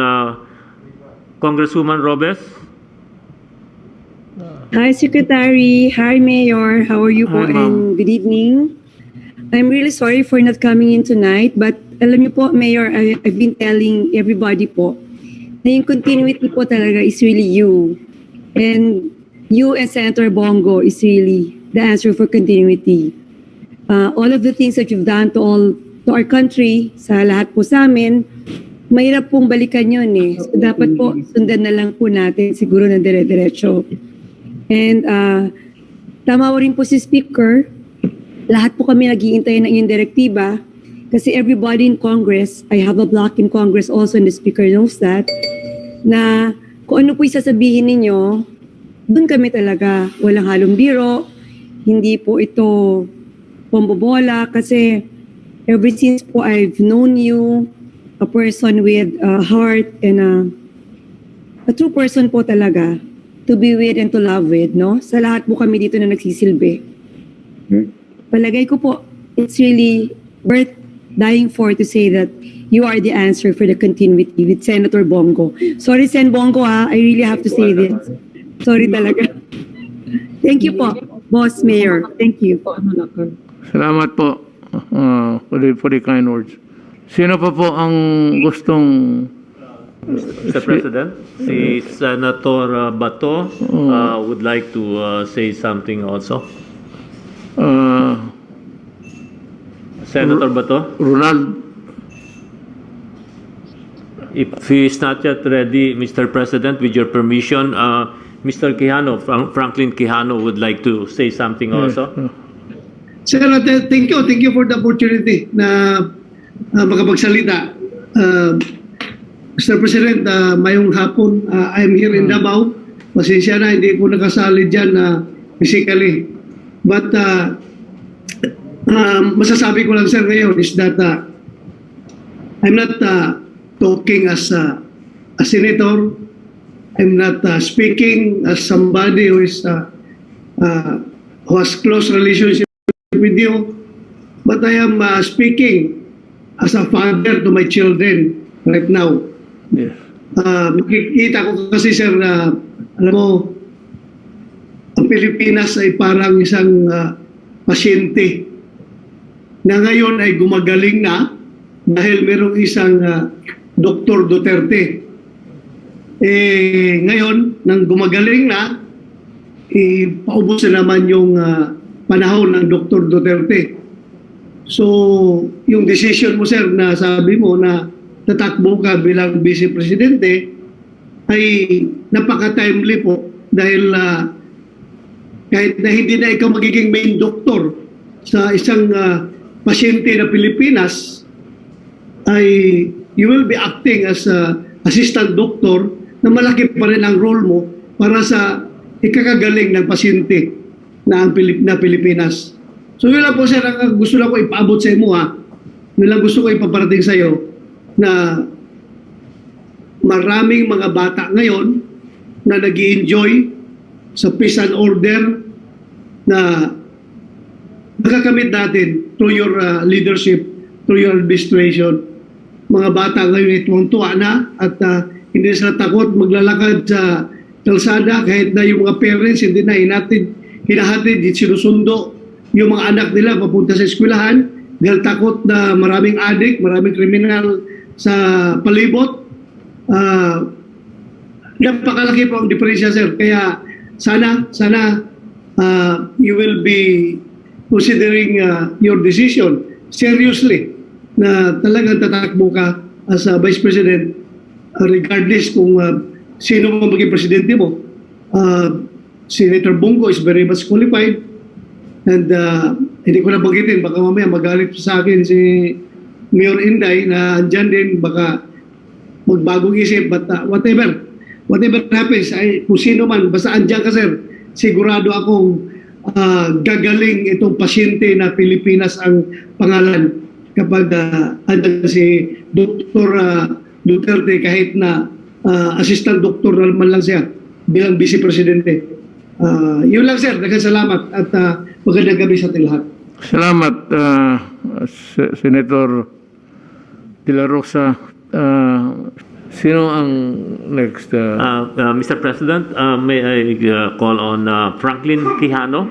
Congresswoman Robes. Hi, Secretary. Hi, Mayor. How are you po? Hi, ma'am. And good evening. I'm really sorry for not coming in tonight, but alam niyo po, Mayor, I've been telling everybody po na yung continuity po talaga is really you. And you and Senator Bongo is really the answer for continuity. All of the things that you've done to our country, sa lahat po sa amin, mahirap pong balikan yun eh. So dapat po sundan na lang po natin siguro na dire-diretso. And tama rin po si Speaker, lahat po kami nag-iintay ng yung direktiba kasi everybody in Congress, I have a block in Congress also and the Speaker knows that, na kung ano po isasabihin ninyo, doon kami talaga, walang halong biro, hindi po ito pambobola kasi ever since po I've known you, a person with a heart and a true person po talaga to be with and to love with, no? Sa lahat po kami dito na nagsisilbi. Palagay ko po, it's really worth dying for to say that you are the answer for the continuity with Senator Bongo. Sorry, Sen Bongo, I really have to say this. Sorry talaga. Thank you po, Boss Mayor. Thank you. Salamat po for the kind words. Sino pa po ang gustong... Mr. President, si Senator Bato would like to say something also. Senator Bato? Ronald, If he is not yet ready, Mr. President, with your permission, Mr. Quijano, Franklin Quijano would like to say something also. Senator, thank you for the opportunity na makapagsalita. Mr. President, mayong hapon, I'm here in Davao. Pasensya na, hindi ko nakasali dyan physically. But masasabi ko lang, sir, ngayon is that I'm not talking as a senator. I'm not speaking as somebody who has close relationship with you. But I am speaking as a father to my children right now. yes. Makikita ko kasi, sir, na alam mo, ang Pilipinas ay parang isang pasyente na ngayon ay gumagaling na dahil merong isang Dr. Duterte. Ngayon, nang gumagaling na, paubos na naman yung panahon ng Dr. Duterte. So, yung decision mo, sir, na sabi mo na tatakbo ka bilang Vice Presidente ay napaka-timely po dahil kahit na hindi na ikaw magiging main doctor sa isang pasyente na Pilipinas, ay you will be acting as assistant doctor na malaki pa rin ang role mo para sa ikakagaling ng pasyente na Pilipinas. So yun lang po, sir, ang gusto lang ko ipaabot sa imo yun lang gusto ko ipaparating sa iyo na maraming mga bata ngayon na nag-i-enjoy sa peace and order na nakakamit natin through your leadership, through your administration. Mga bata ngayon ay tuwang-tuwa na at hindi sila takot maglalakad sa kalsada kahit na yung mga parents hindi na hinahatid, sinusundo yung mga anak nila papunta sa eskwelahan dahil takot na maraming adik, maraming kriminal sa palibot. Napakalaki po ang diferensya, sir. Kaya sana you will be considering your decision seriously na talagang tatakbo ka as a Vice President regardless kung sino mo maging presidente mo. Senator Bongo is very much qualified. And hindi ko na bagitin, baka mamaya magalit sa akin si Mayor Inday na andyan din, baka magbagong isip. But whatever happens, kung sino man, basta andyan ka sir, sigurado akong gagaling itong pasyente na Pilipinas ang pangalan kapag andyan si Dr. Duterte, kahit na assistant doctor man lang siya bilang vice presidente. Yun lang sir, nagkasalamat at magandang gabi sa ating lahat. Salamat, Senator De La Rosa. Sino ang next? Mr. President, may I call on Franklin Quijano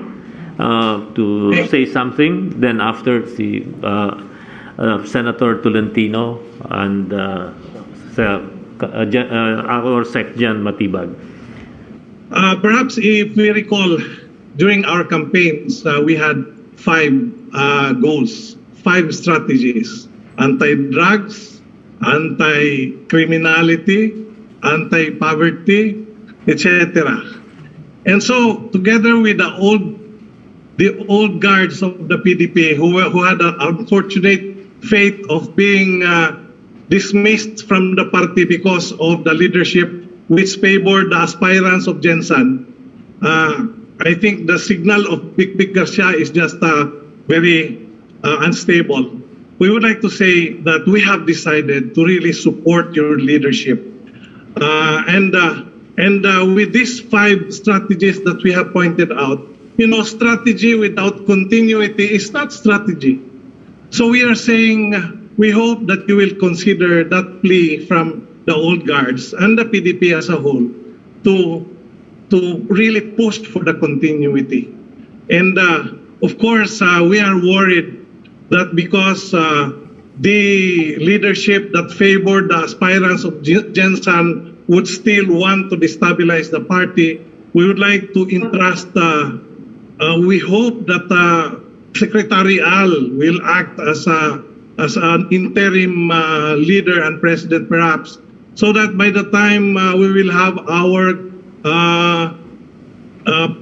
to say something. Then after si Senator Tolentino and our Secjan Matibag. Perhaps if we recall, during our campaigns, we had 5 goals, 5 strategies: anti-drugs, anti-criminality, anti-poverty, etc. And so, together with the old guards of the PDP who had an unfortunate fate of being dismissed from the party because of the leadership which favored the aspirants of Jensen, I think the signal of Big Garcia is just very unstable. We would like to say that we have decided to really support your leadership. And with these 5 strategies that we have pointed out, strategy without continuity is not strategy. So we are saying we hope that you will consider that plea from the old guards and the PDP as a whole to really push for the continuity. And of course, we are worried that because the leadership that favored the aspirants of Jensen would still want to destabilize the party, we would like to entrust, we hope that Secretary Al will act as an interim leader and president perhaps, so that by the time we will have our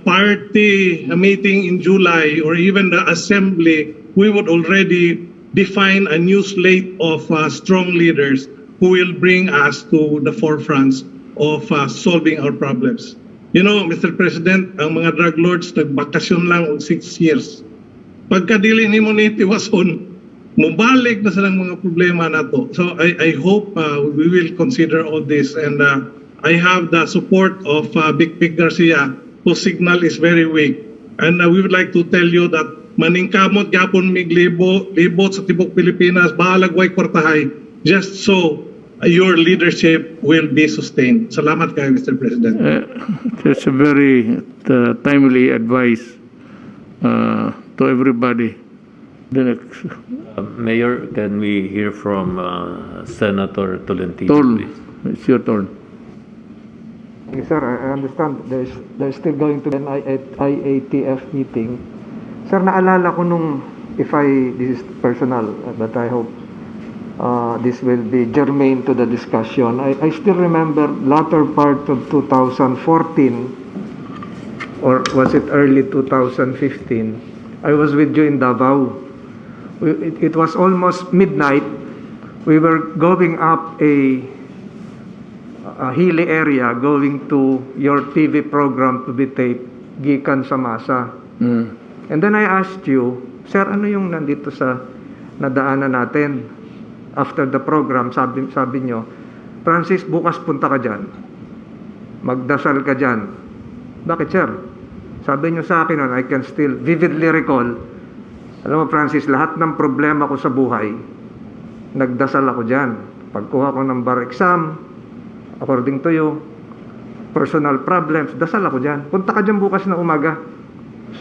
party meeting in July or even the assembly, we would already define a new slate of strong leaders who will bring us to the forefronts of solving our problems. Mr. President, ang mga drug lords nagbakasyon lang og 6 years. Pagkadili ni mo ni tiwason, mubalik na silang mga problema na to. So I hope we will consider all this, and I have the support of Big Garcia, whose signal is very weak. And we would like to tell you that maningkamot gapon mig libot sa tibok Pilipinas, bahalag way kwartahay, just so your leadership will be sustained. Salamat kayo, Mr. President. That's a very timely advice to everybody. The next. Mayor, can we hear from Senator Tolentino, please? It's your turn. Yes, sir, I understand there's still going to be an IATF meeting. Sir, naalala ko this is personal, but I hope this will be germane to the discussion. I still remember latter part of 2014, or was it early 2015, I was with you in Davao. It was almost midnight. We were going up a hilly area, going to your TV program to be taped, Gikan sa Masa. And then I asked you, sir, ano yung nandito sa nadaanan natin? After the program, sabi nyo, Francis, bukas punta ka dyan. Magdasal ka dyan. Bakit, sir? Sabi nyo sa akin, I can still vividly recall, alam mo, Francis, lahat ng problema ko sa buhay, nagdasal ako dyan. Pagkuha ko ng bar exam, according to you, personal problems, dasal ako dyan. Punta ka dyan bukas na umaga.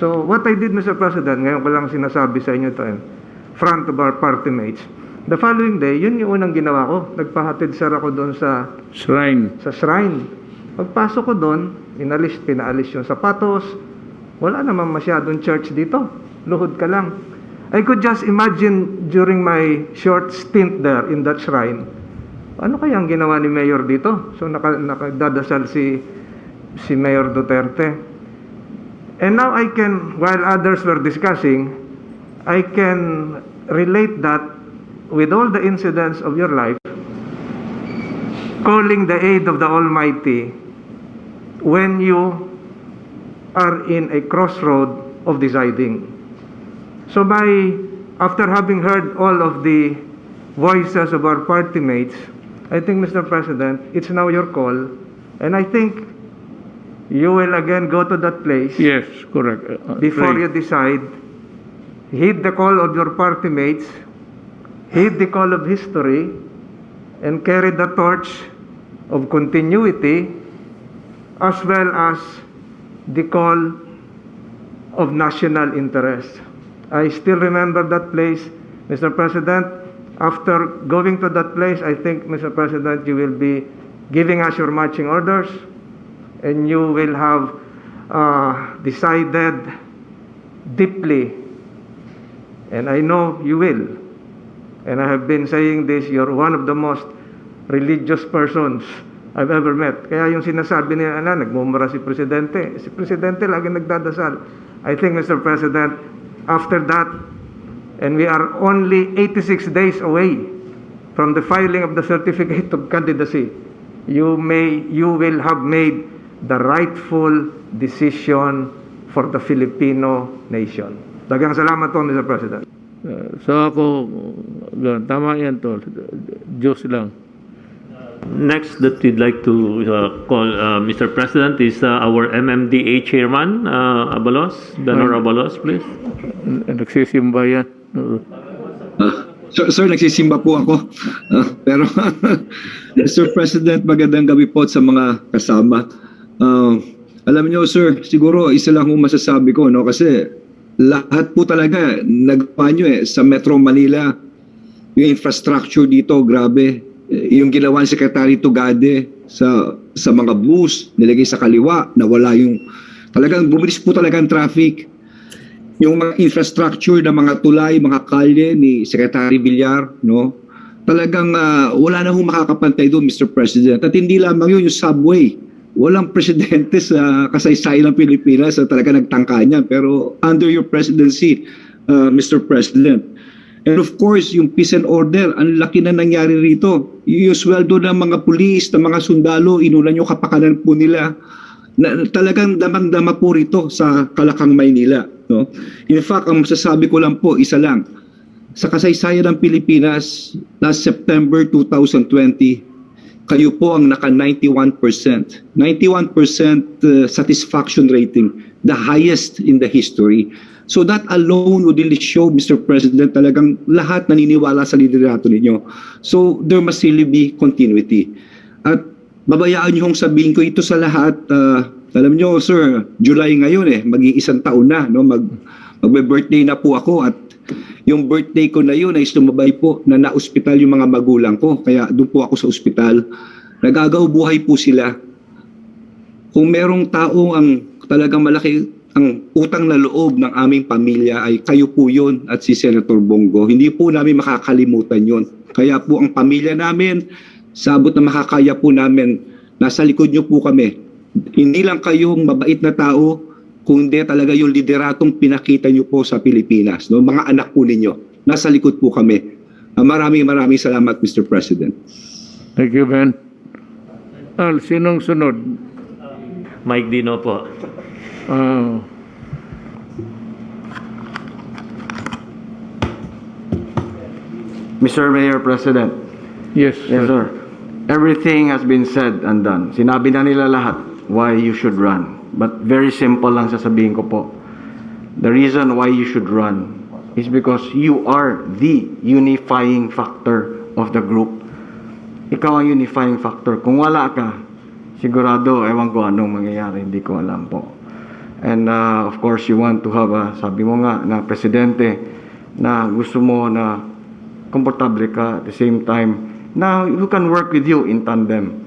So, what I did, Mr. President, ngayon ko lang sinasabi sa inyo ito, front of our party mates, the following day, yun yung unang ginawa ko. Nagpahatid sir ako doon sa Shrine. Pagpasok ko doon, pinaalis yung sapatos. Wala naman masyadong church dito. Luhod ka lang. I could just imagine during my short stint there in that shrine, ano kaya ang ginawa ni Mayor dito? So nakadadasal si si Mayor Duterte. And now I can, while others were discussing, I can relate that with all the incidents of your life, calling the aid of the Almighty when you are in a crossroad of deciding. So after having heard all of the voices of our party mates, I think, Mr. President, it's now your call, and I think you will again go to that place. Yes, correct. Before Right. you decide, heed the call of your party mates, heed the call of history, and carry the torch of continuity as well as the call of national interest. I still remember that place, Mr. President. After going to that place, I think, Mr. President, you will be giving us your marching orders, and you will have decided deeply, and I know you will. And I have been saying this, you're one of the most religious persons I've ever met. Kaya yung sinasabi niya, nagmumura si Presidente. Si Presidente lagi nagdadasal. I think, Mr. President, after that, and we are only 86 days away from the filing of the certificate of candidacy, you will have made the rightful decision for the Filipino nation. Daghang salamat po, Mr. President. So ako, tama yan to. Diyos lang. Next that we'd like to call Mr. President is our MMDA Chairman, Abalos, Danor Abalos, please. Nagsisimba yan. Sir, nagsisimba po ako. Pero, Mr. President, magandang gabi po sa mga kasama. Alam niyo, sir, siguro isa lang kung masasabi ko, no? Kasi lahat po talaga nagawa niyo sa Metro Manila. Yung infrastructure dito, grabe. Yung ginawa ni Secretary Tugade sa mga bus, nilagay sa kaliwa, nawala yung, talagang bumilis po talaga ang traffic. Yung mga infrastructure ng mga tulay, mga kalye ni Secretary Villar, no? Talagang wala na hong makakapantay doon, Mr. President. At hindi lamang yun, yung subway. Walang presidente sa kasaysayan ng Pilipinas na talaga nagtangka niya. Pero under your presidency, Mr. President. And of course, yung peace and order, ang laki na nangyari rito. Yung sweldo ng mga pulis, ng mga sundalo, inulan yung kapakanan po nila. Na, talagang damang-dama po rito sa Kalakang, Maynila. No? In fact, ang masasabi ko lang po, isa lang. Sa kasaysayan ng Pilipinas, last September 2020, kayo po ang naka 91%. 91% satisfaction rating, the highest in the history. So that alone would really show, Mr. President, talagang lahat naniniwala sa liderato ninyo. So there must really be continuity. At babayaan niyo kong sabihin ko ito sa lahat. Alam niyo, sir, July ngayon mag-iisang taon na. No? Magbe-birthday na po ako at yung birthday ko na yun ay sumabay po na na-ospital yung mga magulang ko. Kaya doon po ako sa ospital. Nagagaw buhay po sila. Kung merong tao ang talagang malaki ang utang na loob ng aming pamilya ay kayo po yun at si Senator Bongo. Hindi po namin makakalimutan yun. Kaya po ang pamilya namin, sabot na makakaya po namin, nasa likod nyo po kami. Hindi lang kayong mabait na tao, kundi talaga yung lideratong pinakita nyo po sa Pilipinas. No? Mga anak po ninyo. Nasa likod po kami. Maraming salamat, Mr. President. Thank you, Ben. Al, sinong sunod? Mike Dino po. Mr. Mayor President. Yes, Yes, sir. Everything has been said and done. Sinabi na nila lahat why you should run. But very simple lang sasabihin ko po. The reason why you should run is because you are the unifying factor of the group. Ikaw ang unifying factor. Kung wala ka, sigurado, ewan ko anong mangyayari, hindi ko alam po. And of course, you want to have sabi mo nga, na presidente na gusto mo na komportable ka at the same time na who can work with you in tandem.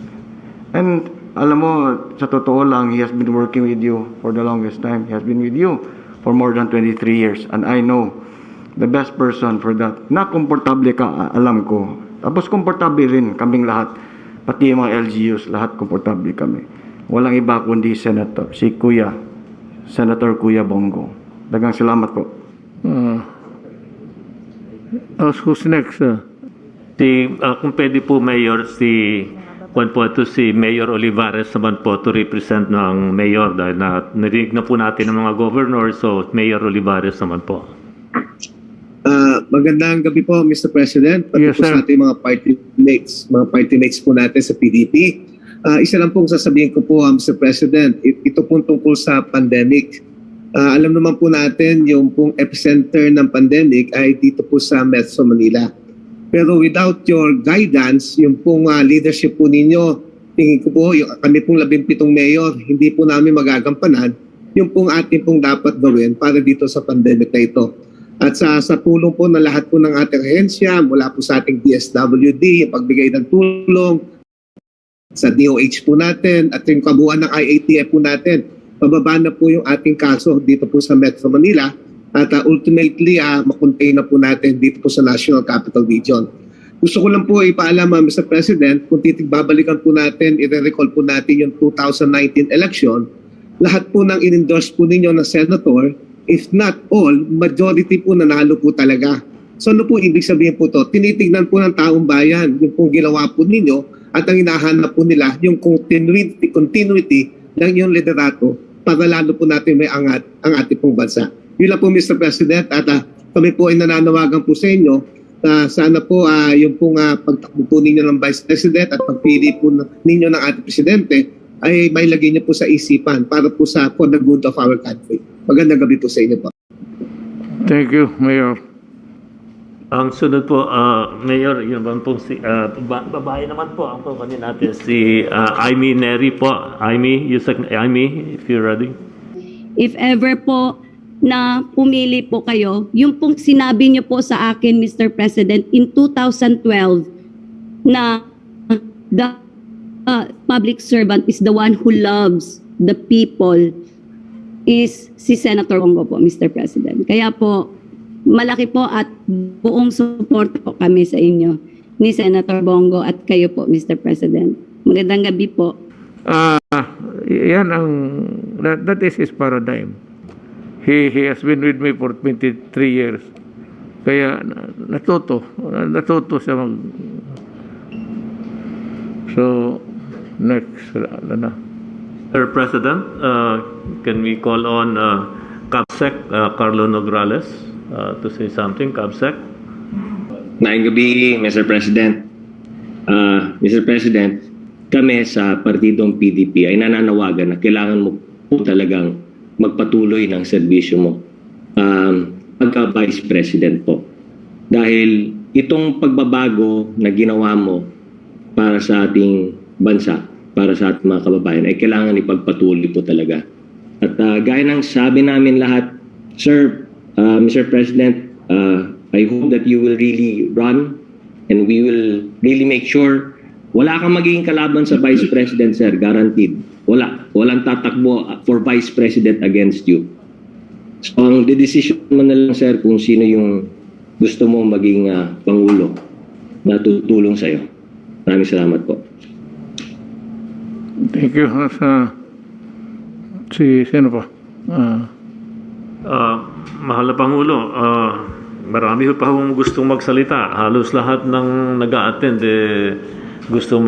And alam mo, sa totoo lang, he has been working with you for the longest time. He has been with you for more than 23 years. And I know the best person for that. Na komportable ka, alam ko. Tapos komportable rin kaming lahat. Pati yung mga LGUs, lahat komportable kami. walang iba kundi Senator Kuya Bongo. Daghang salamat po. Who's next? Kung pwede po, Mayor, si Mayor Olivares naman po to represent ng Mayor dahil narinig na po natin ng mga governor, so Mayor Olivares naman po. Magandang gabi po, Mr. President. Pati Yes, po sa ating mga party mates po natin sa PDP. Isa lang pong sasabihin ko po, Mr. President, ito pong tungkol sa pandemic. Alam naman po natin yung pong epicenter ng pandemic ay dito po sa Metro Manila. Pero without your guidance, yung pong leadership po ninyo, tingin ko po, kami pong 17 mayor, hindi po namin magagampanan yung pong ating pong dapat gawin para dito sa pandemic na ito. At sa tulong po ng lahat po ng ating ahensya, mula po sa ating DSWD, yung pagbigay ng tulong, sa DOH po natin, at yung kabuuan ng IATF po natin, pababa na po yung ating kaso dito po sa Metro Manila, at ultimately, makontain na po natin dito po sa National Capital Region. Gusto ko lang po ipaalam, Mr. President, kung babalikan po natin, i-recall po natin yung 2019 election, lahat po ng in-endorse po ninyo na senator, if not all, majority po nanalo po talaga. So ano po ibig sabihin po to? Tinitignan po ng taong bayan yung pong ginawa po ninyo at ang hinahanap po nila yung continuity ng yung liderato para lalo po natin may angat ang ating pong bansa. Yun lang po, Mr. President, at kami po ay nananawagan po sa inyo na sana po yung pong pagtakbo po ninyo ng Vice President at pagpili po ninyo ng ating Presidente ay may lagay niyo po sa isipan para po for the good of our country. Magandang gabi po sa inyo po. Thank you, Mayor. Ang sunod po, Mayor, yun naman po babae naman po ang kumpanya natin, si Amy Neri po. Amy, if you're ready. If ever po na pumili po kayo, yung pong sinabi niyo po sa akin, Mr. President, in 2012, na the public servant is the one who loves the people, is si Senator Bongo po, Mr. President. Kaya po, malaki po at buong support po kami sa inyo ni Senator Bongo at kayo po, Mr. President. Magandang gabi po. Yan that is his paradigm. He has been with me for 23 years. Kaya natuto siya So, next, Sir President, can we call on Capsec Carlo Nograles to say something? Capsec. Maayong gabi, Mr. President. Mr. President, kami sa partidong PDP ay nananawagan na kailangan mo po talagang magpatuloy ng serbisyo mo pagka-Vice President po. Dahil itong pagbabago na ginawa mo para sa ating bansa, para sa ating mga kababayan, ay kailangan ipagpatuloy po talaga. At gaya ng sabi namin lahat, Sir, Mr. President, I hope that you will really run and we will really make sure wala kang magiging kalaban sa Vice President, sir. Guaranteed. Walang tatakbo for Vice President against you. So, ang decision mo na lang, sir, kung sino yung gusto mo maging Pangulo na tutulong sa'yo. Maraming salamat po. Thank you. Sino pa? Mahal na Pangulo, marami pa akong gustong magsalita. Halos lahat ng nag-a-attend gusto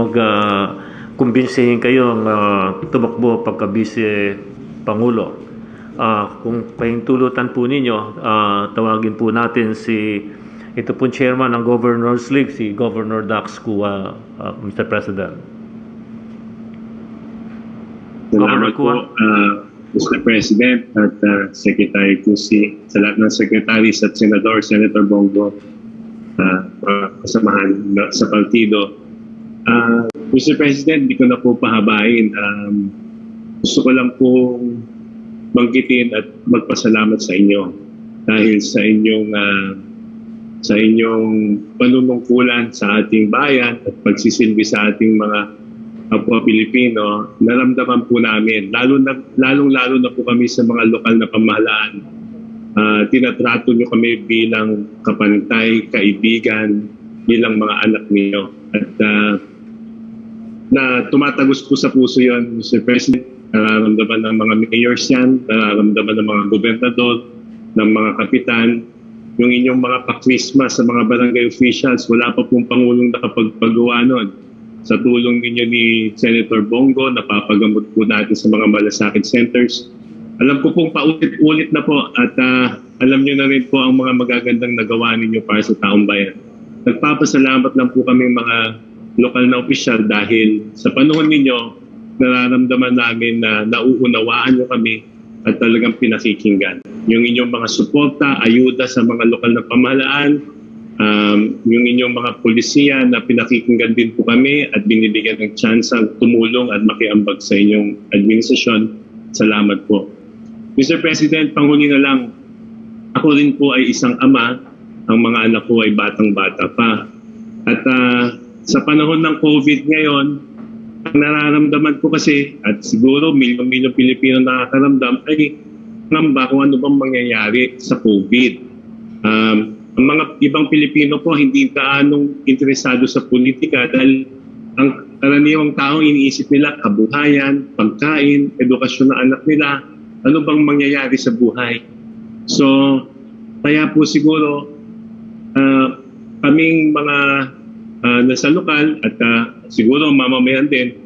kumbinsihin kayong tumakbo pagka-Vice Pangulo. Kung pahintulutan po ninyo, tawagin po natin ito pong chairman ng Governors League, si Governor Dax Kua, Mr. President. Salamat po, Mr. President at Secretary Kusi, sa lahat ng secretaries at senador, Senator Bongo, kasamahan sa partido. Mr. President, hindi ko na po pahabain. Gusto ko lang po banggitin at magpasalamat sa inyo dahil sa inyong panunungkulan sa ating bayan at pagsisilbi sa ating mga kapwa Pilipino. Naramdaman po namin, lalong-lalo na po kami sa mga lokal na pamahalaan. Tinatrato nyo kami bilang kapantay, kaibigan, bilang mga anak niyo. At na tumatagos po sa puso yon, Mr. President. Nararamdaman ng mga mayors yan, nararamdaman ng mga gobernador, ng mga kapitan, yung inyong mga pa-Christmas sa mga barangay officials, wala pa pong Pangulong nakapagpagawa nun. Sa tulong ninyo ni Senator Bongo, napapagamot po natin sa mga malasakit centers. Alam ko pong paulit-ulit na po at alam nyo na rin po ang mga magagandang nagawa ninyo para sa taong bayan. Nagpapasalamat lang po kami mga lokal na opisyal dahil sa panahon ninyo, nararamdaman namin na nauunawaan nyo kami at talagang pinakikinggan. Yung inyong mga suporta, ayuda sa mga lokal na pamahalaan, yung inyong mga polisiya na pinakikinggan din po kami at binibigyan ng chance ang tumulong at makiambag sa inyong administrasyon. Salamat po. Mr. President, panghuli na lang, ako rin po ay isang ama, ang mga anak ko ay batang-bata pa. At sa panahon ng COVID ngayon, ang nararamdaman ko kasi, at siguro milyong-milyong Pilipino nakakaramdam, ay ngamba kung ano bang mangyayari sa COVID. Ang mga ibang Pilipino po hindi gaanong interesado sa politika dahil ang karaniwang tao iniisip nila kabuhayan, pagkain, edukasyon ng anak nila, ano bang mangyayari sa buhay. So, kaya po siguro kaming mga nasa lokal at siguro mamamayan din,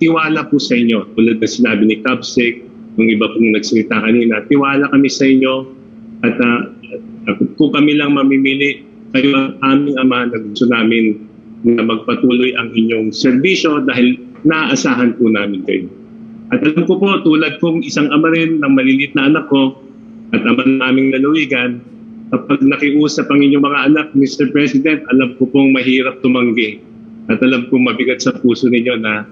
tiwala po sa inyo. Tulad na sinabi ni Kabsek, yung iba pong nagsalita kanina, tiwala kami sa inyo at kung kami lang mamimili, kayo ang aming ama na gusto namin na magpatuloy ang inyong serbisyo dahil naaasahan po namin kayo. At alam ko po, tulad kong isang ama rin ng maliliit na anak ko at ama naming lalawigan, kapag nakiusap ang inyong mga anak, Mr. President, alam ko pong mahirap tumanggi. At alam kong mabigat sa puso ninyo na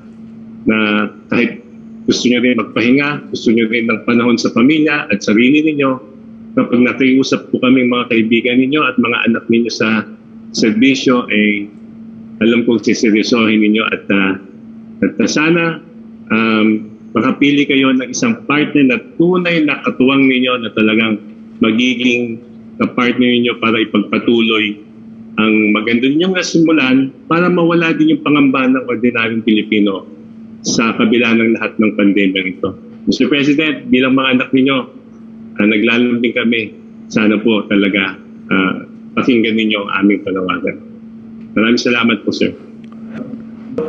kahit gusto nyo rin magpahinga, gusto nyo rin ng panahon sa pamilya at sarili ninyo, kapag nakiusap po kami mga kaibigan ninyo at mga anak ninyo sa serbisyo, alam kong siseryosohin ninyo at sana makapili kayo ng isang partner na tunay na katuwang ninyo na talagang magiging ka-partner ninyo para ipagpatuloy ang maganda ninyong nasimulan para mawala din yung pangamba ng ordinaryong Pilipino sa kabila ng lahat ng pandemya nito. Mr. President, bilang mga anak ninyo, naglalambing kami. Sana po talaga pakinggan ninyo ang aming panawagan. Maraming salamat po, sir.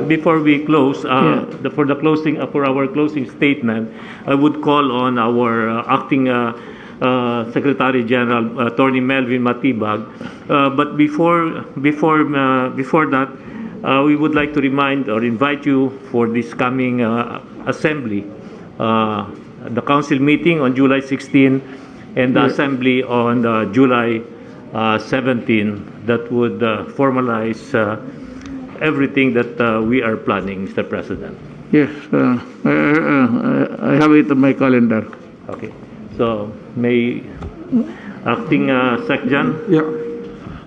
Before we close, for our closing statement, I would call on our acting Secretary General Attorney Melvin Matibag. But before that, we would like to remind or invite you for this coming assembly, the council meeting on July 16 and the assembly on July 17 that would formalize everything that we are planning, Mr. President. Yes, I have it on my calendar. Okay. So, may acting Secjan? Yeah.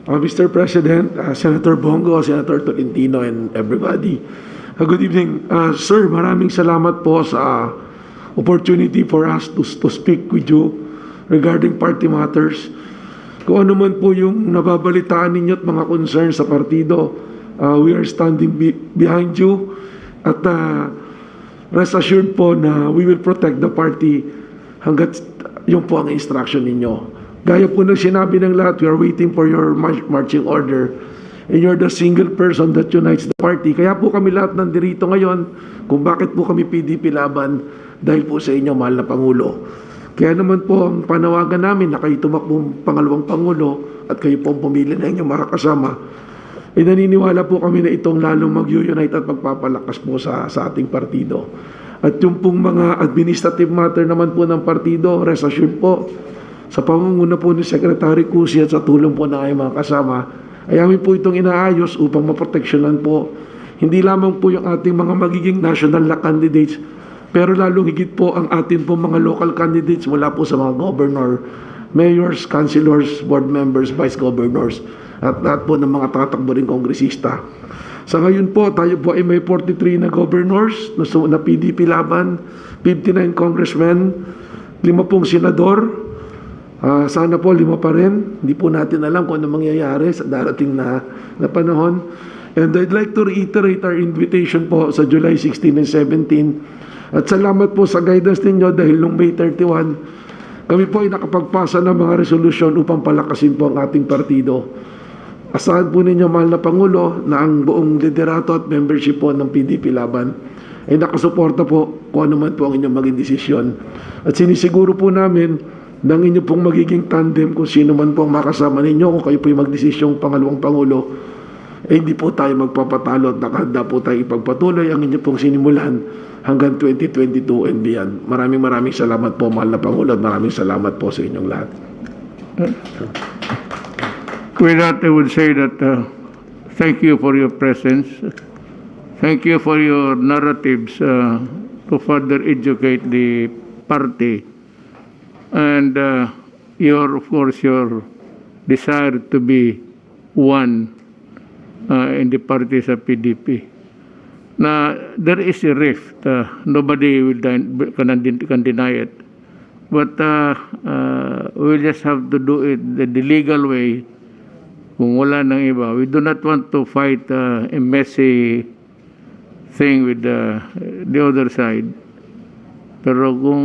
Mr. President, Senator Bongo, Senator Tolentino, and everybody. Good evening. Sir, maraming salamat po sa opportunity for us to speak with you regarding party matters. Kung ano man po yung nababalitaan ninyo at mga concerns sa partido, we are standing behind you at rest assured po na we will protect the party hanggat yung po ang instruction ninyo. Gaya po na sinabi ng lahat, we are waiting for your marching order and you're the single person that unites the party. Kaya po kami lahat nandirito ngayon kung bakit po kami PDP Laban dahil po sa inyo, mahal na Pangulo. Kaya naman po ang panawagan namin na kayo tumakbong pangalawang Pangulo at kayo po pumili na inyong mga kasama. Naniniwala po kami na itong lalong mag-unite at magpapalakas po sa ating partido. At yung pong mga administrative matter naman po ng partido, rest assured po, sa pangunguna po ni Secretary Cusi at sa tulong po ng mga kasama, ay amin po itong inaayos upang maproteksyonan po hindi lamang po yung ating mga magiging national na candidates, pero lalong higit po ang ating po mga local candidates mula po sa mga governor, mayors, councilors, board members, vice governors, at lahat po ng mga tatakbo rin kongresista. Sa ngayon po, tayo po ay may 43 na governors na PDP Laban, 59 congressmen, 5 pong senador, sana po 5 pa rin. Hindi po natin alam kung ano mangyayari sa darating na panahon. And I'd like to reiterate our invitation po sa July 16 and 17. At salamat po sa guidance ninyo dahil nung May 31, kami po ay nakapagpasa ng mga resolusyon upang palakasin po ang ating partido. Asahan po ninyo, mahal na Pangulo, na ang buong liderato at membership po ng PDP Laban ay nakasuporta po kung ano man po ang inyong maging desisyon. At sinisiguro po namin na ang inyo pong magiging tandem kung sino man po ang makasama ninyo, kung kayo po yung magdesisyong pangalawang Pangulo, hindi po tayo magpapatalo at nakahanda po tayo ipagpatuloy ang inyo pong sinimulan hanggang 2022 and beyond. Maraming salamat po, mahal na Pangulo, at maraming salamat po sa inyong lahat. With that, I would say that thank you for your presence. Thank you for your narratives to further educate the party. And of course, your desire to be one in the party sa PDP. Now, there is a rift. Nobody can deny it. But we'll just have to do it the legal way. Kung wala nang iba, we do not want to fight a messy thing with the other side. Pero kung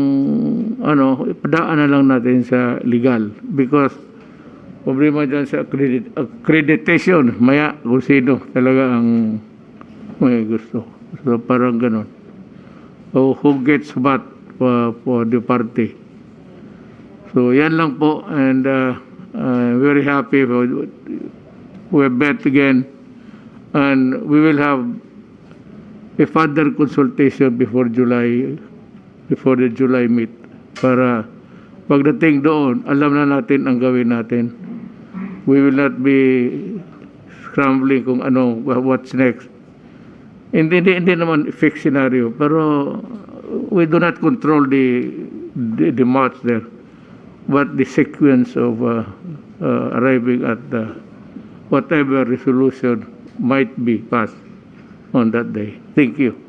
padaan na lang natin sa legal because problema dyan sa accreditation, maya kung sino talaga ang may gusto. So parang ganon. So who gets what for the party. So yan lang po, and very happy we met again, and we will have a further consultation before the July meet para pagdating doon alam na natin ang gawin natin. We will not be scrambling kung what's next. Hindi naman fixed scenario, pero we do not control the march there, but the sequence of arriving at whatever resolution might be passed on that day. Thank you.